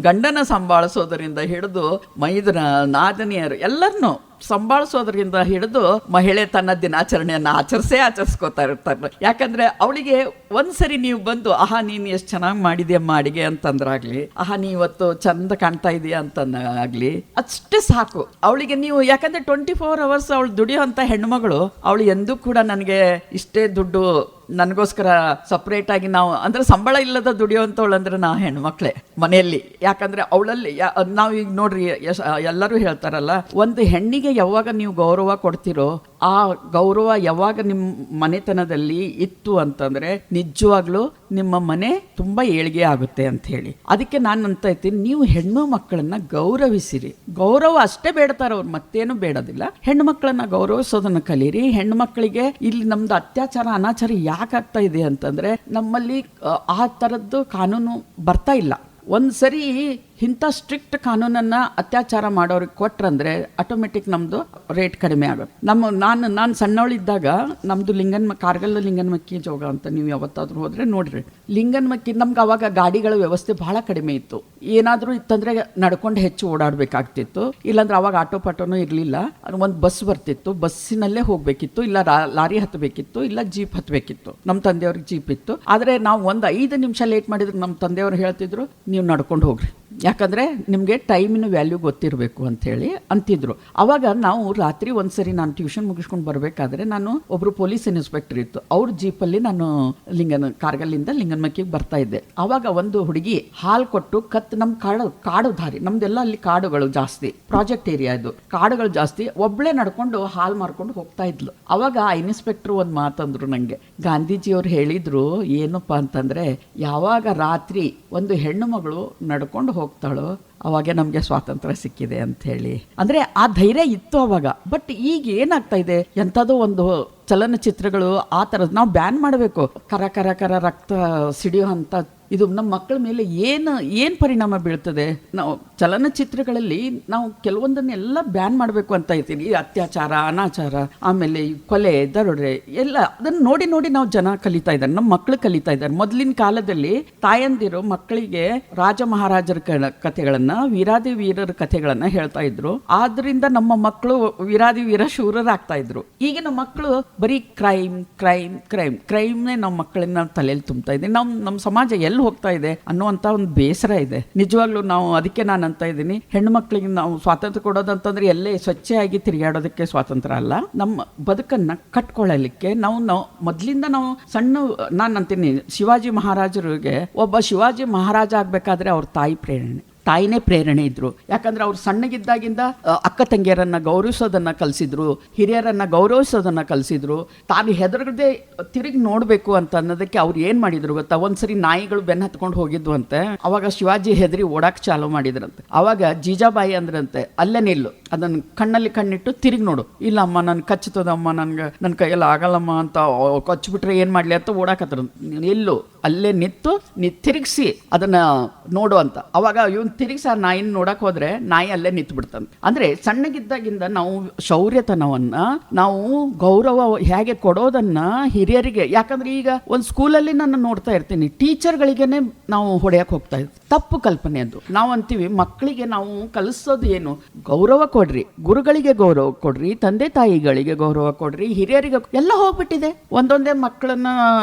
ಗಂಡನ ಸಂಭಾಳಿಸೋದರಿಂದ ಹಿಡಿದು, ಮೈದನ ನಾದನಿಯರು ಎಲ್ಲರನ್ನೂ ಸಂಭಾಳಿಸೋದ್ರಿಂದ ಹಿಡಿದು ಮಹಿಳೆ ತನ್ನ ದಿನಾಚರಣೆಯನ್ನು ಆಚರಿಸ್ಕೋತಾ ಇರ್ತಾರೆ. ಯಾಕಂದ್ರೆ ಅವಳಿಗೆ ಒಂದ್ಸರಿ ನೀವು ಬಂದು ಆಹಾ ನೀನು ಎಷ್ಟು ಚೆನ್ನಾಗಿ ಮಾಡಿದ್ಯಮ್ಮ ಅಡಿಗೆ ಅಂತಂದ್ರಾಗ್ಲಿ, ಆಹಾ ನೀ ಇವತ್ತು ಚಂದ ಕಾಣ್ತಾ ಇದೆಯಾ ಅಂತಂದಾಗ್ಲಿ, ಅಷ್ಟೇ ಸಾಕು ಅವಳಿಗೆ. ನೀವು ಯಾಕಂದ್ರೆ 24 hours ಅವಳು ದುಡಿಯೋಂಥ ಹೆಣ್ಮಗಳು, ಅವಳು ಎಂದೂ ಕೂಡ ನನಗೆ ಇಷ್ಟೇ ದುಡ್ಡು ನನಗೋಸ್ಕರ ಸಪ್ರೇಟ್ ಆಗಿ ನಾವು ಅಂದ್ರೆ ಸಂಬಳ ಇಲ್ಲದ ದುಡಿಯೋಂಥವಳು ಅಂದ್ರೆ ನಾ ಹೆಣ್ಮಕ್ಳೇ ಮನೆಯಲ್ಲಿ. ಯಾಕಂದ್ರೆ ಅವಳಲ್ಲಿ ನಾವು ಈಗ ನೋಡ್ರಿ ಎಲ್ಲರೂ ಹೇಳ್ತಾರಲ್ಲ, ಒಂದು ಹೆಣ್ಣಿಗೆ ಯಾವಾಗ ನೀವು ಗೌರವ ಕೊಡ್ತಿರೋ ಆ ಗೌರವ ಯಾವಾಗ ನಿಮ್ಮ ಮನೆತನದಲ್ಲಿ ಇತ್ತು ಅಂತಂದ್ರೆ ನಿಜವಾಗ್ಲೂ ನಿಮ್ಮ ಮನೆ ತುಂಬಾ ಏಳಿಗೆ ಆಗುತ್ತೆ ಅಂತ ಹೇಳಿ. ಅದಕ್ಕೆ ನಾನು ಅಂತ ಇರ್ತೀನಿ, ನೀವು ಹೆಣ್ಣು ಮಕ್ಕಳನ್ನ ಗೌರವಿಸಿರಿ. ಗೌರವ ಅಷ್ಟೇ ಬೇಡ್ತಾರ ಅವ್ರು, ಮತ್ತೇನು ಬೇಡೋದಿಲ್ಲ. ಹೆಣ್ಣು ಮಕ್ಕಳನ್ನ ಗೌರವಿಸೋದನ್ನ ಕಲೀರಿ. ಹೆಣ್ಣು ಮಕ್ಕಳಿಗೆ ಇಲ್ಲಿ ನಮ್ದು ಅತ್ಯಾಚಾರ ಅನಾಚಾರ ಯಾಕಾಗ್ತಾ ಇದೆ ಅಂತಂದ್ರೆ ನಮ್ಮಲ್ಲಿ ಆ ಥರದ್ದು ಕಾನೂನು ಬರ್ತಾ ಇಲ್ಲ. ಒಂದು ಸರಿ ಇಂಥ ಸ್ಟ್ರಿಕ್ಟ್ ಕಾನೂನನ್ನು ಅತ್ಯಾಚಾರ ಮಾಡೋರಿಗೆ ಕೊಟ್ರಂದ್ರೆ ಆಟೋಮೆಟಿಕ್ ನಮ್ಮದು ರೇಟ್ ಕಡಿಮೆ ಆಗುತ್ತೆ. ನಾನು ಸಣ್ಣವಳಿದ್ದಾಗ ನಮ್ಮದು ಕಾರ್ಗಲ್ ಲಿಂಗನಮಕ್ಕಿ ಜೋಗ ಅಂತ ನೀವು ಯಾವತ್ತಾದ್ರೂ ಹೋದರೆ ನೋಡ್ರಿ. ಲಿಂಗನಮಕ್ಕಿ ನಮ್ಗೆ ಅವಾಗ ಗಾಡಿಗಳ ವ್ಯವಸ್ಥೆ ಬಹಳ ಕಡಿಮೆ ಇತ್ತು. ಏನಾದರೂ ಇತ್ತಂದರೆ ನಡ್ಕೊಂಡು ಹೆಚ್ಚು ಓಡಾಡಬೇಕಾಗ್ತಿತ್ತು. ಇಲ್ಲಾಂದ್ರೆ ಅವಾಗ ಆಟೋ ಪಾಟೋನೂ ಇರಲಿಲ್ಲ. ಒಂದು ಬಸ್ ಬರ್ತಿತ್ತು, ಬಸ್ಸಿನಲ್ಲೇ ಹೋಗಬೇಕಿತ್ತು, ಇಲ್ಲ ಲಾರಿ ಹತ್ತಬೇಕಿತ್ತು, ಇಲ್ಲ ಜೀಪ್ ಹತ್ತಬೇಕಿತ್ತು. ನಮ್ಮ ತಂದೆಯವ್ರಿಗೆ ಜೀಪ್ ಇತ್ತು. ಆದರೆ ನಾವು ಒಂದು 5 ನಿಮಿಷ ಲೇಟ್ ಮಾಡಿದ್ರೆ ನಮ್ಮ ತಂದೆಯವರು ಹೇಳ್ತಿದ್ರು, ನೀವು ನಡ್ಕೊಂಡು ಹೋಗ್ರಿ, ಯಾಕಂದರೆ ನಿಮಗೆ ಟೈಮಿನ ವ್ಯಾಲ್ಯೂ ಗೊತ್ತಿರಬೇಕು ಅಂಥೇಳಿ ಅಂತಿದ್ರು. ಆವಾಗ ನಾವು ರಾತ್ರಿ ಒಂದ್ಸರಿ ನಾನು ಟ್ಯೂಷನ್ ಮುಗಿಸ್ಕೊಂಡು ಬರಬೇಕಾದ್ರೆ ನಾನು ಒಬ್ಬರು ಪೊಲೀಸ್ ಇನ್ಸ್ಪೆಕ್ಟರ್ ಇತ್ತು, ಅವ್ರ ಜೀಪಲ್ಲಿ ನಾನು ಕಾರ್ಗಲ್ಲಿಂದ ಲಿಂಗನಮಕ್ಕಿಗೆ ಬರ್ತಾ ಇದ್ದೆ. ಆವಾಗ ಒಂದು ಹುಡುಗಿ ಹಾಲು ಕೊಟ್ಟು ನಮ್ಮ ಕಾಡು ದಾರಿ, ನಮ್ದೆಲ್ಲ ಅಲ್ಲಿ ಕಾಡುಗಳು ಜಾಸ್ತಿ, ಪ್ರಾಜೆಕ್ಟ್ ಏರಿಯಾ ಇದು, ಕಾಡುಗಳು ಜಾಸ್ತಿ. ಒಬ್ಬಳೇ ನಡ್ಕೊಂಡು ಹಾಲು ಮಾರ್ಕೊಂಡು ಹೋಗ್ತಾ ಇದ್ಲು. ಅವಾಗ ಆ ಇನ್ಸ್ಪೆಕ್ಟರ್ ಒಂದು ಮಾತಂದ್ರು ನನಗೆ, ಗಾಂಧೀಜಿಯವ್ರು ಹೇಳಿದ್ರು ಏನಪ್ಪ ಅಂತಂದರೆ, ಯಾವಾಗ ರಾತ್ರಿ ಒಂದು ಹೆಣ್ಣು ಮಗಳು ನಡ್ಕೊಂಡು ಹೋಗ್ತಾಳೋ ಅವಾಗೆ ನಮಗೆ ಸ್ವಾತಂತ್ರ್ಯ ಸಿಕ್ಕಿದೆ ಅಂತ ಹೇಳಿ. ಅಂದರೆ ಆ ಧೈರ್ಯ ಇತ್ತು ಅವಾಗ. ಬಟ್ ಈಗ ಏನಾಗ್ತಾ ಇದೆ, ಎಂಥದೋ ಒಂದು ಚಲನಚಿತ್ರಗಳು ಆ ಥರದ್ದು ನಾವು ಬ್ಯಾನ್ ಮಾಡಬೇಕು. ಕರ ರಕ್ತ ಸಿಡಿಯೋ ಅಂತ ಇದು ನಮ್ಮ ಮಕ್ಕಳ ಮೇಲೆ ಏನು ಪರಿಣಾಮ ಬೀಳ್ತದೆ. ನಾವು ಚಲನಚಿತ್ರಗಳಲ್ಲಿ ನಾವು ಕೆಲವೊಂದನ್ನೆಲ್ಲ ಬ್ಯಾನ್ ಮಾಡಬೇಕು ಅಂತ ಇರ್ತೀವಿ. ಈ ಅತ್ಯಾಚಾರ, ಅನಾಚಾರ, ಆಮೇಲೆ ಕೊಲೆ, ದರೋಡೆ ಎಲ್ಲ ಅದನ್ನು ನೋಡಿ ನಾವು ಜನ ಕಲಿತಾ ಇದ್ದಾರೆ, ನಮ್ಮ ಮಕ್ಕಳು ಕಲಿತಾ ಇದ್ದಾರೆ. ಮೊದಲಿನ ಕಾಲದಲ್ಲಿ ತಾಯಂದಿರು ಮಕ್ಕಳಿಗೆ ರಾಜ ಮಹಾರಾಜರ ಕಥೆಗಳನ್ನ, ವೀರಾದಿ ವೀರರ ಕಥೆಗಳನ್ನ ಹೇಳ್ತಾ ಇದ್ರು. ಆದ್ರಿಂದ ನಮ್ಮ ಮಕ್ಕಳು ವೀರಾದಿ ವೀರ ಶೂರರಾಗ್ತಾ ಇದ್ರು. ಈಗಿನ ಮಕ್ಕಳು ಬರೀ ಕ್ರೈಮ್ನೇ ನಮ್ಮ ಮಕ್ಕಳನ್ನ ತಲೆಯಲ್ಲಿ ತುಂಬ್ತಾ ಇದೆ. ನಮ್ಮ ಸಮಾಜ ಎಲ್ಲಿ ಹೋಗ್ತಾ ಇದೆ ಅನ್ನುವಂತ ಒಂದು ಬೇಸರ ಇದೆ ನಿಜವಾಗ್ಲೂ. ನಾವು ಅದಕ್ಕೆ ನಾನು ಅಂತ ಇದ್ದೀನಿ, ಹೆಣ್ಣು ಮಕ್ಕಳಿಗೆ ನಾವು ಸ್ವಾತಂತ್ರ್ಯ ಕೊಡೋದಂತಂದ್ರೆ ಎಲ್ಲೇ ಸ್ವಚ್ಛವಾಗಿ ತಿರುಗಾಡೋದಕ್ಕೆ ಸ್ವಾತಂತ್ರ್ಯ ಅಲ್ಲ, ನಮ್ಮ ಬದುಕನ್ನ ಕಟ್ಕೊಳ್ಳಲಿಕ್ಕೆ ನಾವು ಮೊದಲಿಂದ ನಾವು ಸಣ್ಣ, ನಾನು ಅಂತೀನಿ ಶಿವಾಜಿ ಮಹಾರಾಜರಿಗೆ, ಒಬ್ಬ ಶಿವಾಜಿ ಮಹಾರಾಜ ಆಗ್ಬೇಕಾದ್ರೆ ಅವ್ರ ತಾಯಿನೇ ಪ್ರೇರಣೆ ಇದ್ರು. ಯಾಕಂದ್ರೆ ಅವ್ರು ಸಣ್ಣಗಿದ್ದಾಗಿಂದ ಅಕ್ಕ ತಂಗಿಯರನ್ನ ಗೌರವಿಸೋದನ್ನ ಕಲಿಸಿದ್ರು, ಹಿರಿಯರನ್ನ ಗೌರವಿಸೋದನ್ನ ಕಲಿಸಿದ್ರು. ತಾನು ಹೆದರಗದೆ ತಿರುಗಿ ನೋಡ್ಬೇಕು ಅಂತ ಅನ್ನೋದಕ್ಕೆ ಅವ್ರು ಏನ್ ಮಾಡಿದ್ರು ಗೊತ್ತಾ, ಒಂದ್ಸರಿ ನಾಯಿಗಳು ಬೆನ್ನ ಹತ್ಕೊಂಡು ಹೋಗಿದ್ವು ಅಂತೆ. ಅವಾಗ ಶಿವಾಜಿ ಹೆದರಿ ಓಡಾಕ್ ಚಾಲು ಮಾಡಿದ್ರಂತೆ. ಅವಾಗ ಜೀಜಾಬಾಯಿ ಅಂದ್ರಂತೆ, ಅಲ್ಲೇ ನಿಲ್ಲು, ಅದನ್ನ ಕಣ್ಣಲ್ಲಿ ಕಣ್ಣಿಟ್ಟು ತಿರುಗಿ ನೋಡು. ಇಲ್ಲ ಅಮ್ಮ ನನ್ ಕಚ್ಚುತ್ತದಮ್ಮ, ನನ್ನ ಕೈಯಲ್ಲಿ ಆಗಲ್ಲಮ್ಮ ಅಂತ ಕಚ್ಚಿಬಿಟ್ರೆ ಏನ್ ಮಾಡ್ಲಿ ಅಂತ ಓಡಾಕತ್ರ. ಎಲ್ಲು ಅಲ್ಲೇ ನಿತ್ತು ತಿರುಗಿಸಿ ಅದನ್ನ ನೋಡು ಅಂತ. ಅವಾಗ ಇವನ್ ತಿರುಗಿಸಿ ಆ ನಾಯಿನ ನೋಡಕ್ ಹೋದ್ರೆ ನಾಯಿ ಅಲ್ಲೇ ನಿಂತು ಬಿಡ್ತಂತೆ. ಅಂದ್ರೆ ಸಣ್ಣಗಿದ್ದಾಗಿಂದ ನಾವು ಶೌರ್ಯತನವನ್ನ, ನಾವು ಗೌರವ ಹೇಗೆ ಕೊಡೋದನ್ನ ಹಿರಿಯರಿಗೆ, ಯಾಕಂದ್ರೆ ಈಗ ಒಂದು ಸ್ಕೂಲಲ್ಲಿ ನಾನು ನೋಡ್ತಾ ಇರ್ತೀನಿ, ಟೀಚರ್ಗಳಿಗೇನೆ ನಾವು ಹೊಡೆಯಕ್ಕೆ ಹೋಗ್ತಾ ಇದ್ವಿ. ತಪ್ಪು ಕಲ್ಪನೆ ಅದು. ನಾವು ಅಂತೀವಿ ಮಕ್ಕಳಿಗೆ ನಾವು ಕಲಿಸೋದು ಏನು, ಗೌರವ ಕೊಡ್ರಿ, ಗುರುಗಳಿಗೆ ಗೌರವ ಕೊಡ್ರಿ, ತಂದೆ ತಾಯಿಗಳಿಗೆ ಗೌರವ ಕೊಡ್ರಿ, ಹಿರಿಯರಿಗೆ ಎಲ್ಲ ಹೋಗ್ಬಿಟ್ಟಿದೆ. ಒಂದೊಂದೇ ಮಕ್ಕಳನ್ನ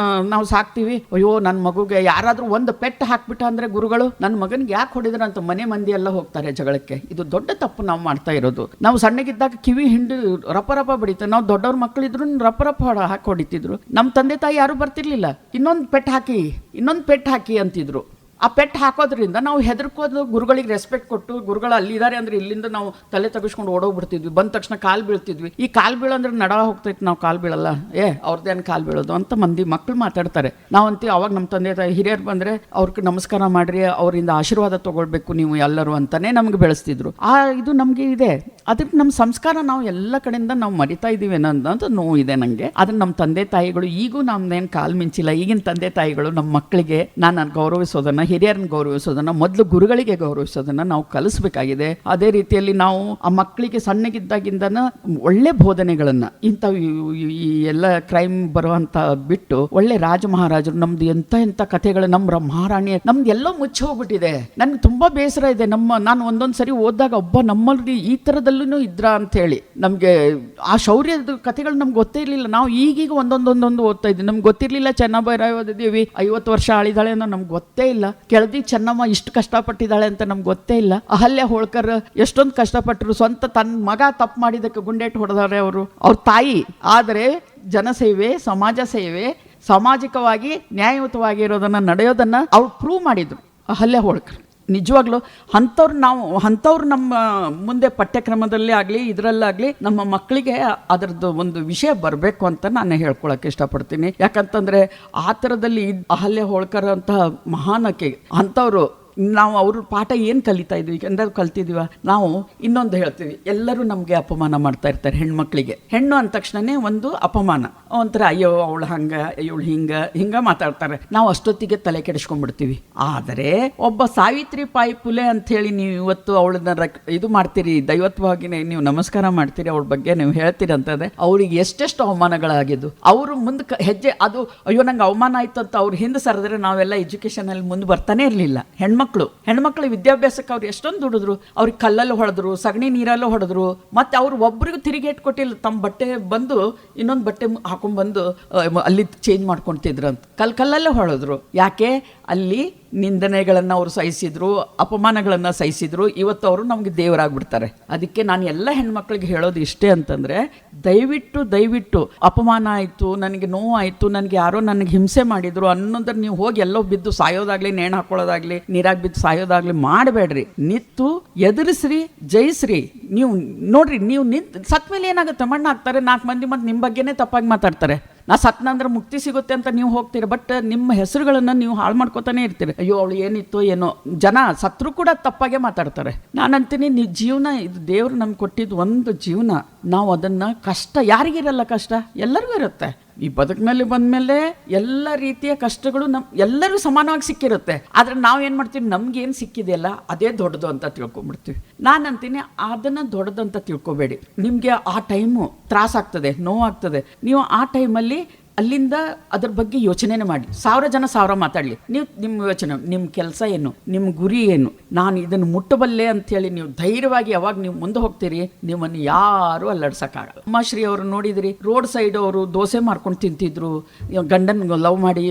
ನಾವು ಸಾಕ್ತಿವಿ. ಅಯ್ಯೋ ನನ್ನ ಮಗುಗೆ ಯಾರಾದ್ರೂ ಒಂದು ಪೆಟ್ಟು ಹಾಕ್ಬಿಟ್ಟ ಅಂದ್ರೆ ಗುರುಗಳು ನನ್ನ ಮಗನಿಗೆ ಯಾಕೆ ಹೊಡಿದ್ರ ಅಂತ ಮನೆ ಮಂದಿ ಎಲ್ಲ ಹೋಗ್ತಾರೆ ಜಗಳಕ್ಕೆ. ಇದು ದೊಡ್ಡ ತಪ್ಪು ನಾವು ಮಾಡ್ತಾ ಇರೋದು. ನಾವು ಸಣ್ಣಗಿದ್ದಾಗ ಕಿವಿ ಹಿಂಡು ರಪ ಬಡಿತ, ನಾವು ದೊಡ್ಡವ್ರ ಮಕ್ಕಳಿದ್ರು ರಪ ಹಾಕಿ ಹೊಡಿತಿದ್ರು. ನಮ್ಮ ತಂದೆ ತಾಯಿ ಯಾರು ಬರ್ತಿರ್ಲಿಲ್ಲ, ಇನ್ನೊಂದು ಪೆಟ್ಟು ಹಾಕಿ ಅಂತಿದ್ರು. ಆ ಪೆಟ್ಟು ಹಾಕೋದ್ರಿಂದ ನಾವು ಹೆದರ್ಕೋದು, ಗುರುಗಳಿಗೆ ರೆಸ್ಪೆಕ್ಟ್ ಕೊಟ್ಟು, ಗುರುಗಳು ಅಲ್ಲಿದ್ದಾರೆ ಅಂದ್ರೆ ಇಲ್ಲಿಂದ ನಾವು ತಲೆ ತಗಿಸ್ಕೊಂಡು ಓಡೋಗ್ಬಿಡ್ತಿದ್ವಿ. ಬಂದ ತಕ್ಷಣ ಕಾಲು ಬೀಳ್ತಿದ್ವಿ. ಈ ಕಾಲು ಬೀಳಂದ್ರೆ ನಡ ಹೋಗ್ತೈತಿ, ನಾವು ಕಾಲು ಬೀಳಲ್ಲ, ಅವ್ರದ್ದೇನು ಕಾಲು ಬೀಳೋದು ಅಂತ ಮಂದಿ ಮಕ್ಕಳು ಮಾತಾಡ್ತಾರೆ. ನಾವಂತೀವಿ ಅವಾಗ ನಮ್ಮ ತಂದೆ ತಾಯಿ ಹಿರಿಯರು ಬಂದ್ರೆ ಅವ್ರಿಗೆ ನಮಸ್ಕಾರ ಮಾಡ್ರಿ, ಅವರಿಂದ ಆಶೀರ್ವಾದ ತಗೊಳ್ಬೇಕು ನೀವು ಎಲ್ಲರೂ ಅಂತಾನೆ ನಮ್ಗೆ ಬೆಳೆಸ್ತಿದ್ರು. ಇದು ನಮ್ಗೆ ಇದೆ. ಅದಕ್ಕೆ ನಮ್ಮ ಸಂಸ್ಕಾರ ನಾವು ಎಲ್ಲ ಕಡೆಯಿಂದ ನಾವು ಮರಿತಾ ಇದೀವಿ ಅನ್ನೋದಂತ ನೋವು ಇದೆ ನನಗೆ. ಆದ್ರೆ ನಮ್ಮ ತಂದೆ ತಾಯಿಗಳು ಈಗೂ ನಮ್ದೇನು ಕಾಲು ಮಿಂಚಿಲ್ಲ. ಈಗಿನ ತಂದೆ ತಾಯಿಗಳು ನಮ್ಮ ಮಕ್ಕಳಿಗೆ ನಾನು ಗೌರವಿಸೋದನ್ನ, ಹಿರಿಯರನ್ನ ಗೌರವಿಸೋದನ್ನ, ಮೊದಲು ಗುರುಗಳಿಗೆ ಗೌರವಿಸೋದನ್ನ ನಾವು ಕಲಿಸ್ಬೇಕಾಗಿದೆ. ಅದೇ ರೀತಿಯಲ್ಲಿ ನಾವು ಆ ಮಕ್ಕಳಿಗೆ ಸಣ್ಣಗಿದ್ದಾಗಿಂದನ ಒಳ್ಳೆ ಬೋಧನೆಗಳನ್ನ, ಇಂಥವು ಈ ಎಲ್ಲ ಕ್ರೈಮ್ ಬರುವಂತ ಬಿಟ್ಟು ಒಳ್ಳೆ ರಾಜ ಮಹಾರಾಜರು ನಮ್ದು ಎಂತ ಕಥೆಗಳು, ನಮ್ಮ ಮಹಾರಾಣಿ ನಮ್ದು ಎಲ್ಲೋ ಮುಚ್ಚಿ ಹೋಗ್ಬಿಟ್ಟಿದೆ. ನನ್ಗೆ ತುಂಬಾ ಬೇಸರ ಇದೆ. ನಾನು ಒಂದೊಂದ್ ಸರಿ ಓದಿದಾಗ ಒಬ್ಬ ನಮ್ಮಲ್ಲಿ ಈ ತರದಲ್ಲೂ ಇದ್ರ ಅಂತ ಹೇಳಿ ನಮ್ಗೆ ಆ ಶೌರ್ಯದ ಕಥೆಗಳು ನಮ್ಗೆ ಗೊತ್ತೇ ಇರ್ಲಿಲ್ಲ. ನಾವು ಈಗೀಗ ಒಂದೊಂದೊಂದೊಂದು ಓದ್ತಾ ಇದ್ವಿ. ನಮ್ಗೆ ಗೊತ್ತಿರ್ಲಿಲ್ಲ ಚೆನ್ನಬೈರಾವ್ ಓದಿದ್ದೀವಿ, 50 ವರ್ಷ ಆಳಿದಾಳೆ ಅನ್ನೋ ನಮ್ಗೆ ಗೊತ್ತೇ ಇಲ್ಲ. ಕೆಳದಿ ಚೆನ್ನಮ್ಮ ಇಷ್ಟು ಕಷ್ಟಪಟ್ಟಿದ್ದಾಳೆ ಅಂತ ನಮ್ಗೆ ಗೊತ್ತೇ ಇಲ್ಲ. ಅಹಲ್ಯ ಹೋಳ್ಕರ್ ಎಷ್ಟೊಂದು ಕಷ್ಟಪಟ್ಟರು. ಸ್ವಂತ ತನ್ನ ಮಗ ತಪ್ಪು ಮಾಡಿದಕ್ಕೆ ಗುಂಡೇಟು ಹೊಡೆದಾರೆ ಅವ್ರ ತಾಯಿ. ಆದರೆ ಜನಸೇವೆ, ಸಮಾಜ ಸೇವೆ, ಸಾಮಾಜಿಕವಾಗಿ ನ್ಯಾಯಯುತವಾಗಿರೋದನ್ನ ನಡೆಯೋದನ್ನ ಅವ್ರು ಪ್ರೂವ್ ಮಾಡಿದ್ರು ಅಹಲ್ಯ ಹೋಳ್ಕರ್. ನಿಜವಾಗ್ಲೂ ಅಂಥವ್ರು ನಮ್ಮ ಮುಂದೆ ಪಠ್ಯಕ್ರಮದಲ್ಲಿ ಆಗಲಿ ಇದರಲ್ಲಾಗಲಿ ನಮ್ಮ ಮಕ್ಕಳಿಗೆ ಅದರದ್ದು ಒಂದು ವಿಷಯ ಬರಬೇಕು ಅಂತ ನಾನು ಹೇಳ್ಕೊಳಕ್ಕೆ ಇಷ್ಟಪಡ್ತೀನಿ. ಯಾಕಂತಂದರೆ ಆ ಥರದಲ್ಲಿ ಅಹಲ್ಯ ಹೋಳ್ಕರ್ ಅಂತ ಮಹಾನಕ್ಕೆ ಅಂಥವ್ರು ನಾವು ಅವ್ರ ಪಾಠ ಏನು ಕಲಿತಾ ಇದ್ವಿ, ಎಂದಾದ್ರು ಕಲ್ತಿದ್ವಿ. ನಾವು ಇನ್ನೊಂದು ಹೇಳ್ತೀವಿ, ಎಲ್ಲರೂ ನಮಗೆ ಅಪಮಾನ ಮಾಡ್ತಾ ಇರ್ತಾರೆ ಹೆಣ್ಮಕ್ಳಿಗೆ. ಹೆಣ್ಣು ಅಂದ ತಕ್ಷಣನೇ ಒಂದು ಅಪಮಾನ, ಒಂಥರ ಅಯ್ಯೋ ಅವಳು ಇವಳು ಹಿಂಗ ಮಾತಾಡ್ತಾರೆ. ನಾವು ಅಷ್ಟೊತ್ತಿಗೆ ತಲೆ ಕೆಡಿಸ್ಕೊಂಡ್ಬಿಡ್ತೀವಿ. ಆದರೆ ಒಬ್ಬ ಸಾವಿತ್ರಿಬಾಯಿ ಫುಲೆ ಅಂತ ಹೇಳಿ ನೀವು ಇವತ್ತು ಅವಳನ್ನ ಇದು ಮಾಡ್ತೀರಿ, ದೈವತ್ವವಾಗಿ ನೀವು ನಮಸ್ಕಾರ ಮಾಡ್ತೀರಿ, ಅವಳ ಬಗ್ಗೆ ನೀವು ಹೇಳ್ತೀರಿ ಅಂತಂದ್ರೆ ಅವ್ರಿಗೆ ಎಷ್ಟೆಷ್ಟು ಅವಮಾನಗಳಾಗಿದ್ದು. ಅವರು ಮುಂದೆ ಹೆಜ್ಜೆ ಅದು ಅಯ್ಯೋ ನಂಗೆ ಅವಮಾನ ಆಯ್ತು ಅಂತ ಅವ್ರು ಹಿಂದೆ ಸರಿದ್ರೆ ನಾವೆಲ್ಲ ಎಜುಕೇಶನ್ ಅಲ್ಲಿ ಮುಂದೆ ಬರ್ತಾನೆ ಇರಲಿಲ್ಲ. ಹೆಣ್ಮಕ್ಳು ವಿದ್ಯಾಭ್ಯಾಸಕ್ಕೆ ಅವ್ರು ಎಷ್ಟೊಂದು ದುಡಿದ್ರು. ಅವ್ರಿಗೆ ಕಲ್ಲಲ್ಲಿ ಹೊಡೆದ್ರು, ಸಗಣಿ ನೀರಲ್ಲೂ ಹೊಡೆದ್ರು. ಮತ್ತೆ ಅವ್ರು ಒಬ್ರಿಗೂ ತಿರುಗೇಟ್ ಕೊಟ್ಟಿಲ್ಲ. ತಮ್ಮ ಬಟ್ಟೆ ಬಂದು ಇನ್ನೊಂದು ಬಟ್ಟೆ ಹಾಕೊಂಡ್ಬಂದು ಅಲ್ಲಿ ಚೇಂಜ್ ಮಾಡ್ಕೊತಿದ್ರು ಅಂತ ಕಲ್ಲಲ್ಲೇ ಹೊಡೆದ್ರು. ಯಾಕೆ? ಅಲ್ಲಿ ನಿಂದನೆಗಳನ್ನು ಅವರು ಸಹಿಸಿದ್ರು, ಅಪಮಾನಗಳನ್ನು ಸಹಿಸಿದ್ರು. ಇವತ್ತು ಅವರು ನಮಗೆ ದೇವರಾಗ್ಬಿಡ್ತಾರೆ. ಅದಕ್ಕೆ ನಾನು ಎಲ್ಲ ಹೆಣ್ಮಕ್ಳಿಗೆ ಹೇಳೋದು ಇಷ್ಟೇ ಅಂತಂದರೆ, ದಯವಿಟ್ಟು ಅಪಮಾನ ಆಯಿತು, ನನಗೆ ನೋವು ಆಯಿತು, ನನಗೆ ಯಾರೋ ನನಗೆ ಹಿಂಸೆ ಮಾಡಿದ್ರು ಅನ್ನೋದ್ರ ನೀವು ಹೋಗಿ ಎಲ್ಲೋ ಬಿದ್ದು ಸಾಯೋದಾಗ್ಲಿ, ನೇಣು ಹಾಕೊಳ್ಳೋದಾಗ್ಲಿ, ನೀರಾಗಿ ಬಿದ್ದು ಸಾಯೋದಾಗ್ಲಿ ಮಾಡಬೇಡ್ರಿ. ನಿಂತು ಎದುರಿಸ್ರಿ, ಜಯಿಸ್ರಿ. ನೀವು ನೋಡ್ರಿ, ನೀವು ಸತ್ ಮೇಲೆ ಏನಾಗುತ್ತೆ, ಮಣ್ಣು ಹಾಕ್ತಾರೆ 4 ಮಂದಿ, ಮತ್ತು ನಿಮ್ಮ ಬಗ್ಗೆನೇ ತಪ್ಪಾಗಿ ಮಾತಾಡ್ತಾರೆ. ನಾ ಸತ್ನಂದ್ರೆ ಮುಕ್ತಿ ಸಿಗುತ್ತೆ ಅಂತ ನೀವು ಹೋಗ್ತೀರಿ, ಬಟ್ ನಿಮ್ಮ ಹೆಸರುಗಳನ್ನು ನೀವು ಹಾಳು ಮಾಡ್ಕೋತಾನೆ ಇರ್ತೀರಿ. ಅಯ್ಯೋ ಅವಳು ಏನಿತ್ತು ಏನೋ. ಜನ ಸತ್ರು ಕೂಡ ತಪ್ಪಾಗೆ ಮಾತಾಡ್ತಾರೆ. ನಾನಂತೀನಿ, ನೀವು ಜೀವನ ಇದು ದೇವರು ನಮ್ಗೆ ಕೊಟ್ಟಿದ್ದು ಒಂದು ಜೀವನ. ನಾವು ಅದನ್ನ ಕಷ್ಟ ಯಾರಿಗಿರಲ್ಲ, ಕಷ್ಟ ಎಲ್ಲರಿಗೂ ಇರುತ್ತೆ. ಈ ಬದುಕಿನಲ್ಲಿ ಬಂದಮೇಲೆ ಎಲ್ಲ ರೀತಿಯ ಕಷ್ಟಗಳು ಎಲ್ಲರೂ ಸಮಾನವಾಗಿ ಸಿಕ್ಕಿರುತ್ತೆ. ಆದರೆ ನಾವೇನು ಮಾಡ್ತೀವಿ, ನಮ್ಗೇನು ಸಿಕ್ಕಿದೆಯಲ್ಲ ಅದೇ ದೊಡ್ಡದು ಅಂತ ತಿಳ್ಕೊಂಡ್ಬಿಡ್ತೀವಿ. ನಾನಂತೀನಿ ಅದನ್ನು ದೊಡ್ಡದು ಅಂತ ತಿಳ್ಕೊಬೇಡಿ. ನಿಮಗೆ ಆ ಟೈಮು ತ್ರಾಸಾಗ್ತದೆ, ನೋವಾಗ್ತದೆ. ನೀವು ಆ ಟೈಮಲ್ಲಿ ಅಲ್ಲಿಂದ ಅದ್ರ ಬಗ್ಗೆ ಯೋಚನೆ ಮಾಡಿ. 1000 ಜನ 1000 ಮಾತಾಡಲಿ, ನೀವು ನಿಮ್ಮ ಯೋಚನೆ, ನಿಮ್ಮ ಕೆಲಸ ಏನು, ನಿಮ್ಮ ಗುರಿ ಏನು, ನಾನು ಇದನ್ನು ಮುಟ್ಟಬಲ್ಲೆ ಅಂಥೇಳಿ ನೀವು ಧೈರ್ಯವಾಗಿ ಯಾವಾಗ ನೀವು ಮುಂದೆ ಹೋಗ್ತೀರಿ, ನಿಮ್ಮನ್ನು ಯಾರೂ ಅಲ್ಲಾಡ್ಸೋಕ್ಕಾಗಲ್ಲ. ಉಮಾಶ್ರೀ ಅವರು ನೋಡಿದ್ರಿ, ರೋಡ್ ಸೈಡ್ ಅವರು ದೋಸೆ ಮಾಡ್ಕೊಂಡು ತಿಂತಿದ್ರು. ಗಂಡನ ಲವ್ ಮಾಡಿ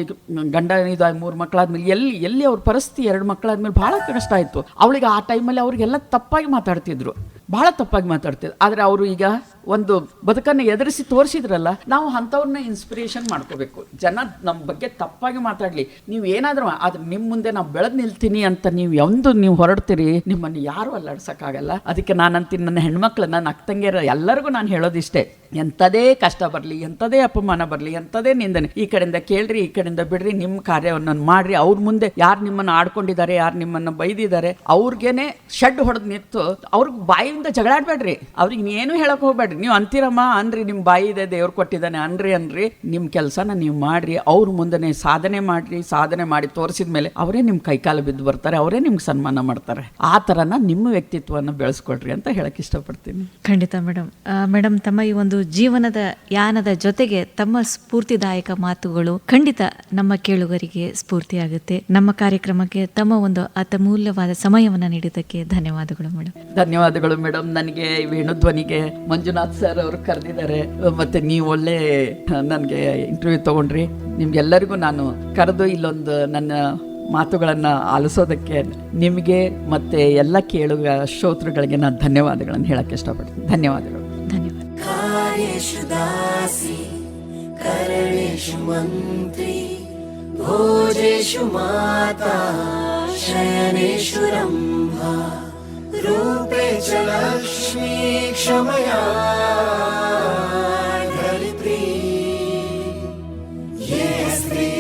ಗಂಡ ಇದು 3 ಮಕ್ಕಳಾದ್ಮೇಲೆ ಎಲ್ಲಿ ಅವ್ರ ಪರಿಸ್ಥಿತಿ 2 ಮಕ್ಕಳಾದ್ಮೇಲೆ ಭಾಳ ಕಷ್ಟ ಆಯಿತು ಅವಳಿಗೆ. ಆ ಟೈಮಲ್ಲಿ ಅವ್ರಿಗೆಲ್ಲ ತಪ್ಪಾಗಿ ಮಾತಾಡ್ತಿದ್ರು, ಭಾಳ ತಪ್ಪಾಗಿ ಮಾತಾಡ್ತಿದ್ರು. ಆದರೆ ಅವರು ಈಗ ಒಂದು ಬದುಕನ್ನು ಎದುರಿಸಿ ತೋರಿಸಿದ್ರಲ್ಲ, ನಾವು ಅಂಥವ್ರನ್ನ ಇನ್ಸ್ಪಿರೇಷನ್ ಮಾಡ್ಕೋಬೇಕು. ಜನ ನಮ್ಮ ಬಗ್ಗೆ ತಪ್ಪಾಗಿ ಮಾತಾಡಲಿ, ನೀವು ಏನಾದರೂ ಅದು ನಿಮ್ಮ ಮುಂದೆ ನಾವು ಬೆಳೆದು ನಿಲ್ತೀನಿ ಅಂತ ನೀವು ಹೊರಡ್ತೀರಿ, ನಿಮ್ಮನ್ನು ಯಾರೂ ಅಲ್ಲಾಡ್ಸೋಕ್ಕಾಗಲ್ಲ. ಅದಕ್ಕೆ ನಾನಂತೀನಿ, ನನ್ನ ಹೆಣ್ಮಕ್ಳು, ನನ್ನ ಅಕ್ಕಂಗಿಯರ ಎಲ್ಲರಿಗೂ ನಾನು ಹೇಳೋದಿಷ್ಟೇ, ಎಂಥದೇ ಕಷ್ಟ ಬರಲಿ, ಎಂಥದೇ ಅಪಮಾನ ಬರಲಿ, ಎಂಥದೇ ನಿಂದನೆ, ಈ ಕಡೆಯಿಂದ ಕೇಳ್ರಿ, ಈ ಕಡೆಯಿಂದ ಬಿಡ್ರಿ, ನಿಮ್ಮ ಕಾರ್ಯವನ್ನು ಮಾಡಿರಿ. ಅವ್ರ ಮುಂದೆ ಯಾರು ನಿಮ್ಮನ್ನು ಆಡ್ಕೊಂಡಿದ್ದಾರೆ, ಯಾರು ನಿಮ್ಮನ್ನು ಬೈದಿದ್ದಾರೆ, ಅವ್ರಿಗೇನೆ ಶೆಡ್ ಹೊಡೆದು ನಿಂತು ಅವ್ರಿಗೆ ಬಾಯಿಯಿಂದ ಜಗಳಾಡಬೇಡ್ರಿ, ಅವ್ರಿಗೆ ಏನು ಹೇಳಕ್ ಹೋಗ್ಬೇಡ್ರಿ. ನೀವು ಅಂತೀರಮ್ಮ ಅನ್ರಿ, ನಿಮ್ಮ ಬಾಯಿ ಇದೆ, ದೇವ್ರು ಕೊಟ್ಟಿದ್ದಾನೆ ಅನ್ರಿ, ನಿಮ್ಮ ಕೆಲಸನ ನೀವು ಮಾಡ್ರಿ. ಅವ್ರ ಮುಂದೆ ಸಾಧನೆ ಮಾಡ್ರಿ. ಸಾಧನೆ ಮಾಡಿ ತೋರಿಸಿದ ಮೇಲೆ ಅವರೇ ನಿಮ್ಮ ಕೈಕಾಲು ಬಿದ್ದು ಬರ್ತಾರೆ, ಅವರೇ ನಿಮ್ಗೆ ಸನ್ಮಾನ ಮಾಡ್ತಾರೆ. ಆ ಥರನ ನಿಮ್ಮ ವ್ಯಕ್ತಿತ್ವವನ್ನು ಬೆಳೆಸ್ಕೊಳ್ರಿ ಅಂತ ಹೇಳಕ್ ಇಷ್ಟಪಡ್ತೀನಿ. ಖಂಡಿತ ಮೇಡಮ್, ತಮ್ಮ ಈ ಒಂದು ಜೀವನದ ಯಾನದ ಜೊತೆಗೆ ತಮ್ಮ ಸ್ಫೂರ್ತಿದಾಯಕ ಮಾತುಗಳು ಖಂಡಿತ ನಮ್ಮ ಕೇಳುಗರಿಗೆ ಸ್ಫೂರ್ತಿಯಾಗುತ್ತೆ. ನಮ್ಮ ಕಾರ್ಯಕ್ರಮಕ್ಕೆ ತಮ್ಮ ಒಂದು ಅತ್ಯಮೂಲ್ಯವಾದ ಸಮಯವನ್ನು ನೀಡಿದ್ದಕ್ಕೆ ಧನ್ಯವಾದಗಳು ಮೇಡಮ್. ಧನ್ಯವಾದಗಳು ಮೇಡಮ್. ನನಗೆ ವೇಣುಧ್ವನಿಗೆ ಮಂಜುನಾಥ್ ಸರ್ ಅವರು ಕರೆದಿದ್ದಾರೆ, ಮತ್ತೆ ನೀವು ಒಳ್ಳೆ ನನಗೆ ಇಂಟರ್ವ್ಯೂ ತಗೊಂಡ್ರಿ. ನಿಮ್ಗೆಲ್ಲರಿಗೂ ನಾನು ಕರೆದು ಇಲ್ಲೊಂದು ನನ್ನ ಮಾತುಗಳನ್ನು ಆಲಿಸೋದಕ್ಕೆ ನಿಮಗೆ ಮತ್ತೆ ಎಲ್ಲ ಕೇಳುಗ ಶ್ರೋತೃಗಳಿಗೆ ನಾನು ಧನ್ಯವಾದಗಳನ್ನು ಹೇಳಕ್ಕೆ ಇಷ್ಟಪಡ್ತೀನಿ. ಧನ್ಯವಾದಗಳು. कार्येषु दासी करणेषु मन्त्री भोजेषु माता शयनेषु रम्भा रूपे च लक्ष्मी क्षमया धरित्री ये स्त्री.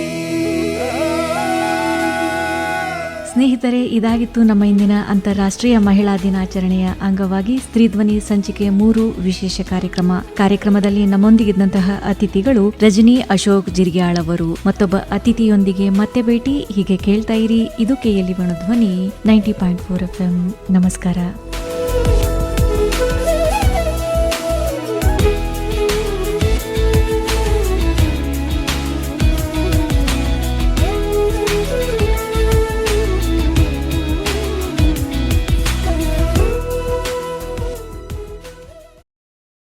ಸ್ನೇಹಿತರೆ, ಇದಾಗಿತ್ತು ನಮ್ಮ ಇಂದಿನ ಅಂತಾರಾಷ್ಟ್ರೀಯ ಮಹಿಳಾ ದಿನಾಚರಣೆಯ ಅಂಗವಾಗಿ ಸ್ತ್ರೀಧ್ವನಿ ಸಂಚಿಕೆ 3 ವಿಶೇಷ ಕಾರ್ಯಕ್ರಮದಲ್ಲಿ ನಮ್ಮೊಂದಿಗಿದ್ದಂತಹ ಅತಿಥಿಗಳು ರಜನಿ ಅಶೋಕ್ ಜಿರ್ಗ್ಯಾಳ್ ಅವರು. ಮತ್ತೊಬ್ಬ ಅತಿಥಿಯೊಂದಿಗೆ ಮತ್ತೆ ಭೇಟಿ. ಹೀಗೆ ಕೇಳ್ತಾ ಇರಿ, ಇದು KLE ವೇಣುಧ್ವನಿ 90.4 FM. ನಮಸ್ಕಾರ.